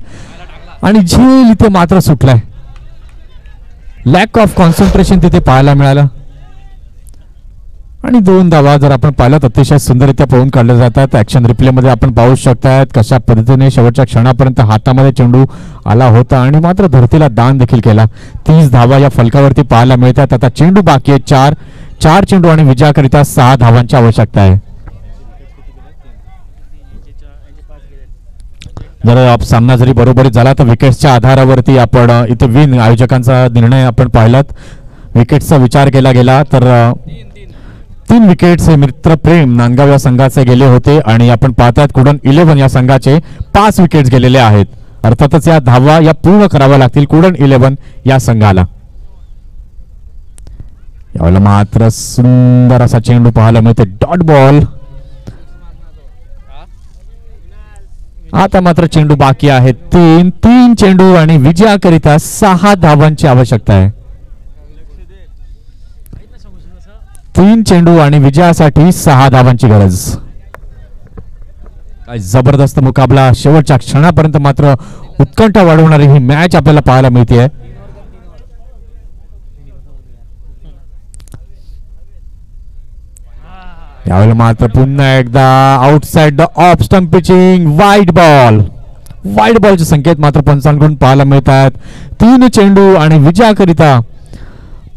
आणि झेल इथे मात्र सुटलाय. लॅक ऑफ कॉन्सन्ट्रेशन तिथे पाहायला मिळालं आणि 2 धावा जर आपण पाहिलं तर अतिशय सुंदररित्या पळून काढले जातात. ऍक्शन रिप्ले मध्ये आपण पाहू शकतात कशा पद्धतीने शेवटच्या क्षणापर्यंत हातामध्ये चेंडू आला होता आणि मात्र धरतीला दान देखील केला. 30 धावा या फलकावरती पाहायला मिळतात. आता चेंडू बाकी आहे 4 चेंडू आणि विजयाकरिता 6 धावांची आवश्यकता आहे. जर सामना जरी बरोबरीत झाला तर विकेट्सच्या आधारावरती आपण इथे विन आयोजकांचा निर्णय आपण पाहिलात. विकेट्सचा विचार केला गेला तर 3 विकेट्स हे मित्रप्रेम नांदगाव या संघाचे गेले होते आणि आपण पाहतात कुडन 11 या संघाचे 5 विकेट्स गेलेले आहेत. अर्थातच या धावा या पूर्ण कराव्या लागतील कुडन 11 या संघाला. यावेळेला मात्र सुंदर असा चेंडू पाहायला मिळते. Dot ball. आता मात्र चेंडू बाकी आहे. 3 चेंडू आणि विजयाकरिता 6 धावांची आवश्यकता आहे. 3 चेंडू आणि विजयासाठी 6 धावांची गरज. काय जबरदस्त मुकाबला. शेवटच्या क्षणापर्यंत मात्र उत्कंठा वाढवणारी ही मॅच आपल्याला पाहायला मिळते. यावेळेला मात्र पुन्हा एकदा outside the off stump pitching wide ball. Wide बॉलचे संकेत मात्र पंचांकडून पाहायला मिळतात. 3 चेंडू आणि विजयाकरिता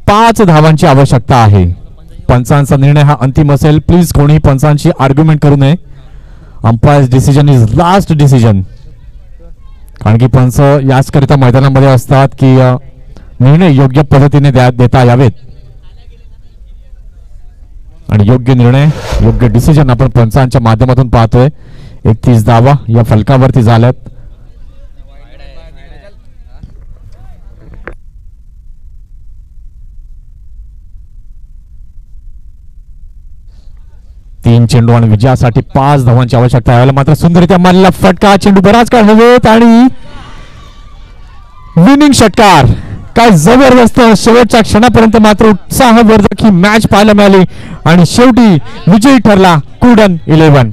5 धावांची आवश्यकता आहे. पंचांचा निर्णय हा अंतिम असेल. प्लीज कोणी पंचांची आर्ग्युमेंट करू नये. Umpires decision is last decision. कारण की पंच याचकरिता मैदानामध्ये असतात की निर्णय योग्य पद्धतीने देता यावेत आणि योग्य निर्णय योग्य डिसिजन आपण पंचांच्या माध्यमातून पाहतोय. 31 धावा या फलकावरती झाल्यात. तीन चेंडू आणि विजयासाठी 5 धावांची आवश्यकता आहे. मात्र सुंदररित्या मारलेला फटका. चेंडू बराच काळ हवेत आणि विनिंग षटकार. काय जबरदस्त. शेवटच्या क्षणापर्यंत मात्र उत्साहवर्धक ही मॅच पाहायला मिळाली आणि शेवटी विजयी ठरला कुडन 11.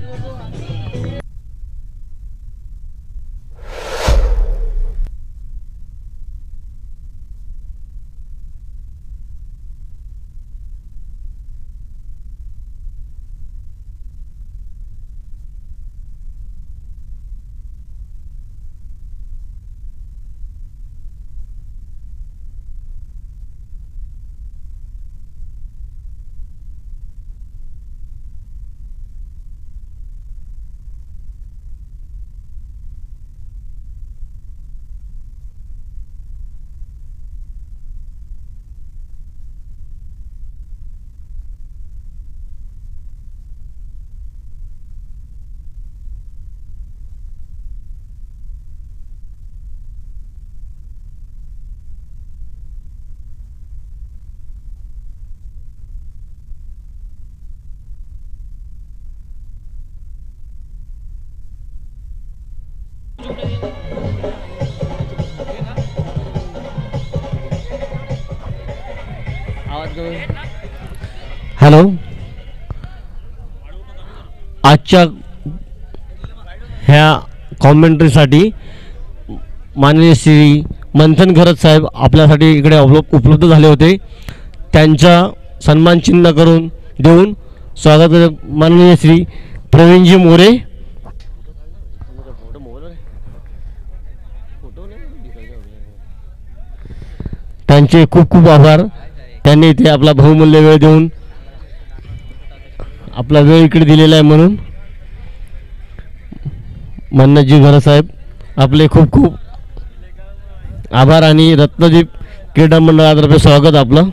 हॅलो. आजच्या ह्या कॉमेंट्रीसाठी माननीय श्री मंथन खरत साहेब आपल्यासाठी इकडे उपलब्ध झाले होते. त्यांचा सन्मान चिन्ह करून देऊन स्वागत माननीय श्री प्रवीणजी मोरे. त्यांचे खूप खूप आभार. त्यांनी इथे आपला बहुमूल्य वेळ देऊन आपला वेळ इकडे दिलेला आहे म्हणून मन्नतजी घरत साहेब आपले खूप खूप आभार आणि रत्नदीप क्रीडा मंडळातर्फे स्वागत आपलं.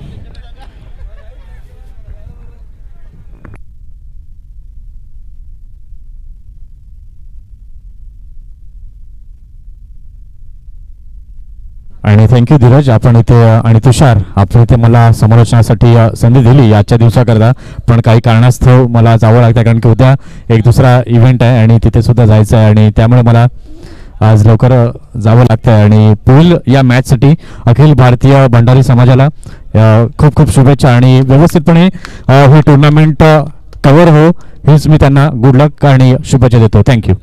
आणि थँक्यू धीरज. आपण इथे आणि तुषार आपण इथे मला समालोचनासाठी संधी दिली आजच्या दिवसाकरता. पण काही कारणास्तव मला जावं लागतं कारण की उद्या एक दुसरा इव्हेंट आहे आणि तिथे सुद्धा जायचं आहे आणि त्यामुळे मला आज लवकर जावं लागतं आहे. आणि पुढील या मॅचसाठी अखिल भारतीय भंडारी समाजाला खूप खूप शुभेच्छा आणि व्यवस्थितपणे ही टुर्नामेंट कव्हर हो हीच मी त्यांना गुड लक आणि शुभेच्छा देतो. थँक्यू.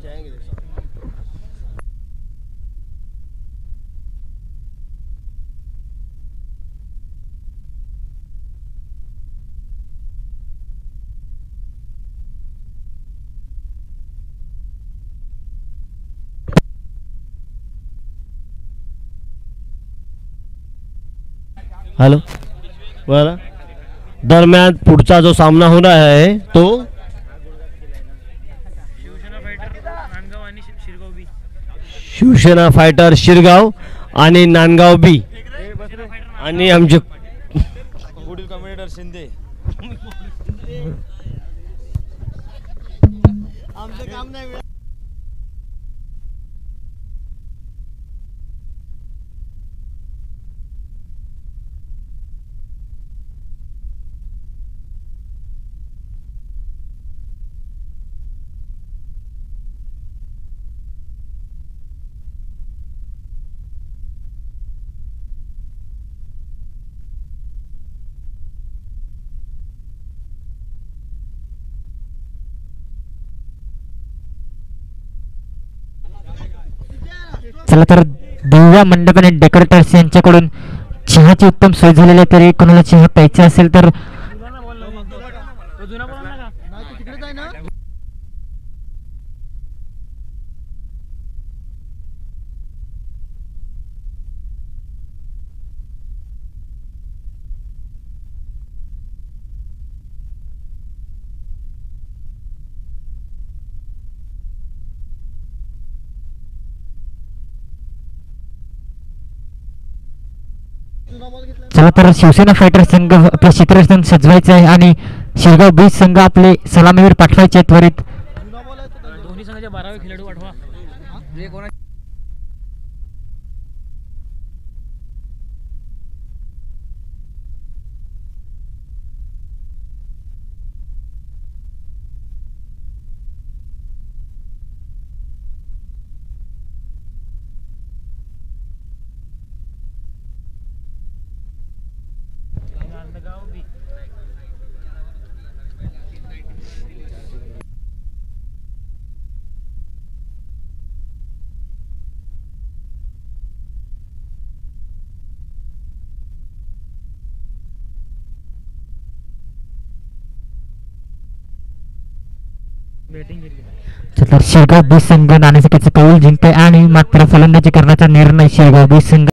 हॅलो बरं. दरम्यान पुढचा जो सामना होणार आहे तो शिवसेना फायटर शिरगाव आणि नांदगाव बी आणि आमचे पुढील कमेंटेटर शिंदे. आमचं काम नाही. चला तर दिव्या मंडप आणि डेकोरेटर्स यांच्याकडून चहाची उत्तम सोय झालेली आहे. तरी कोणाला चहा प्यायचा असेल तर चला तर शिवसेना फायटर संघ आपला क्षेत्ररक्षण सजवायचं आहे आणि शिरगाव बीच संघ आपले सलामीवर पाठवायचे त्वरित. दोन्ही संघाचे 12वे खेळाडू पाठवा. तर शिरगाव बीच संघ नाणेफेकीचं कौल जिंकतोय आणि मात्र फलंदाजी करण्याचा निर्णय शिरगाव बीच संघ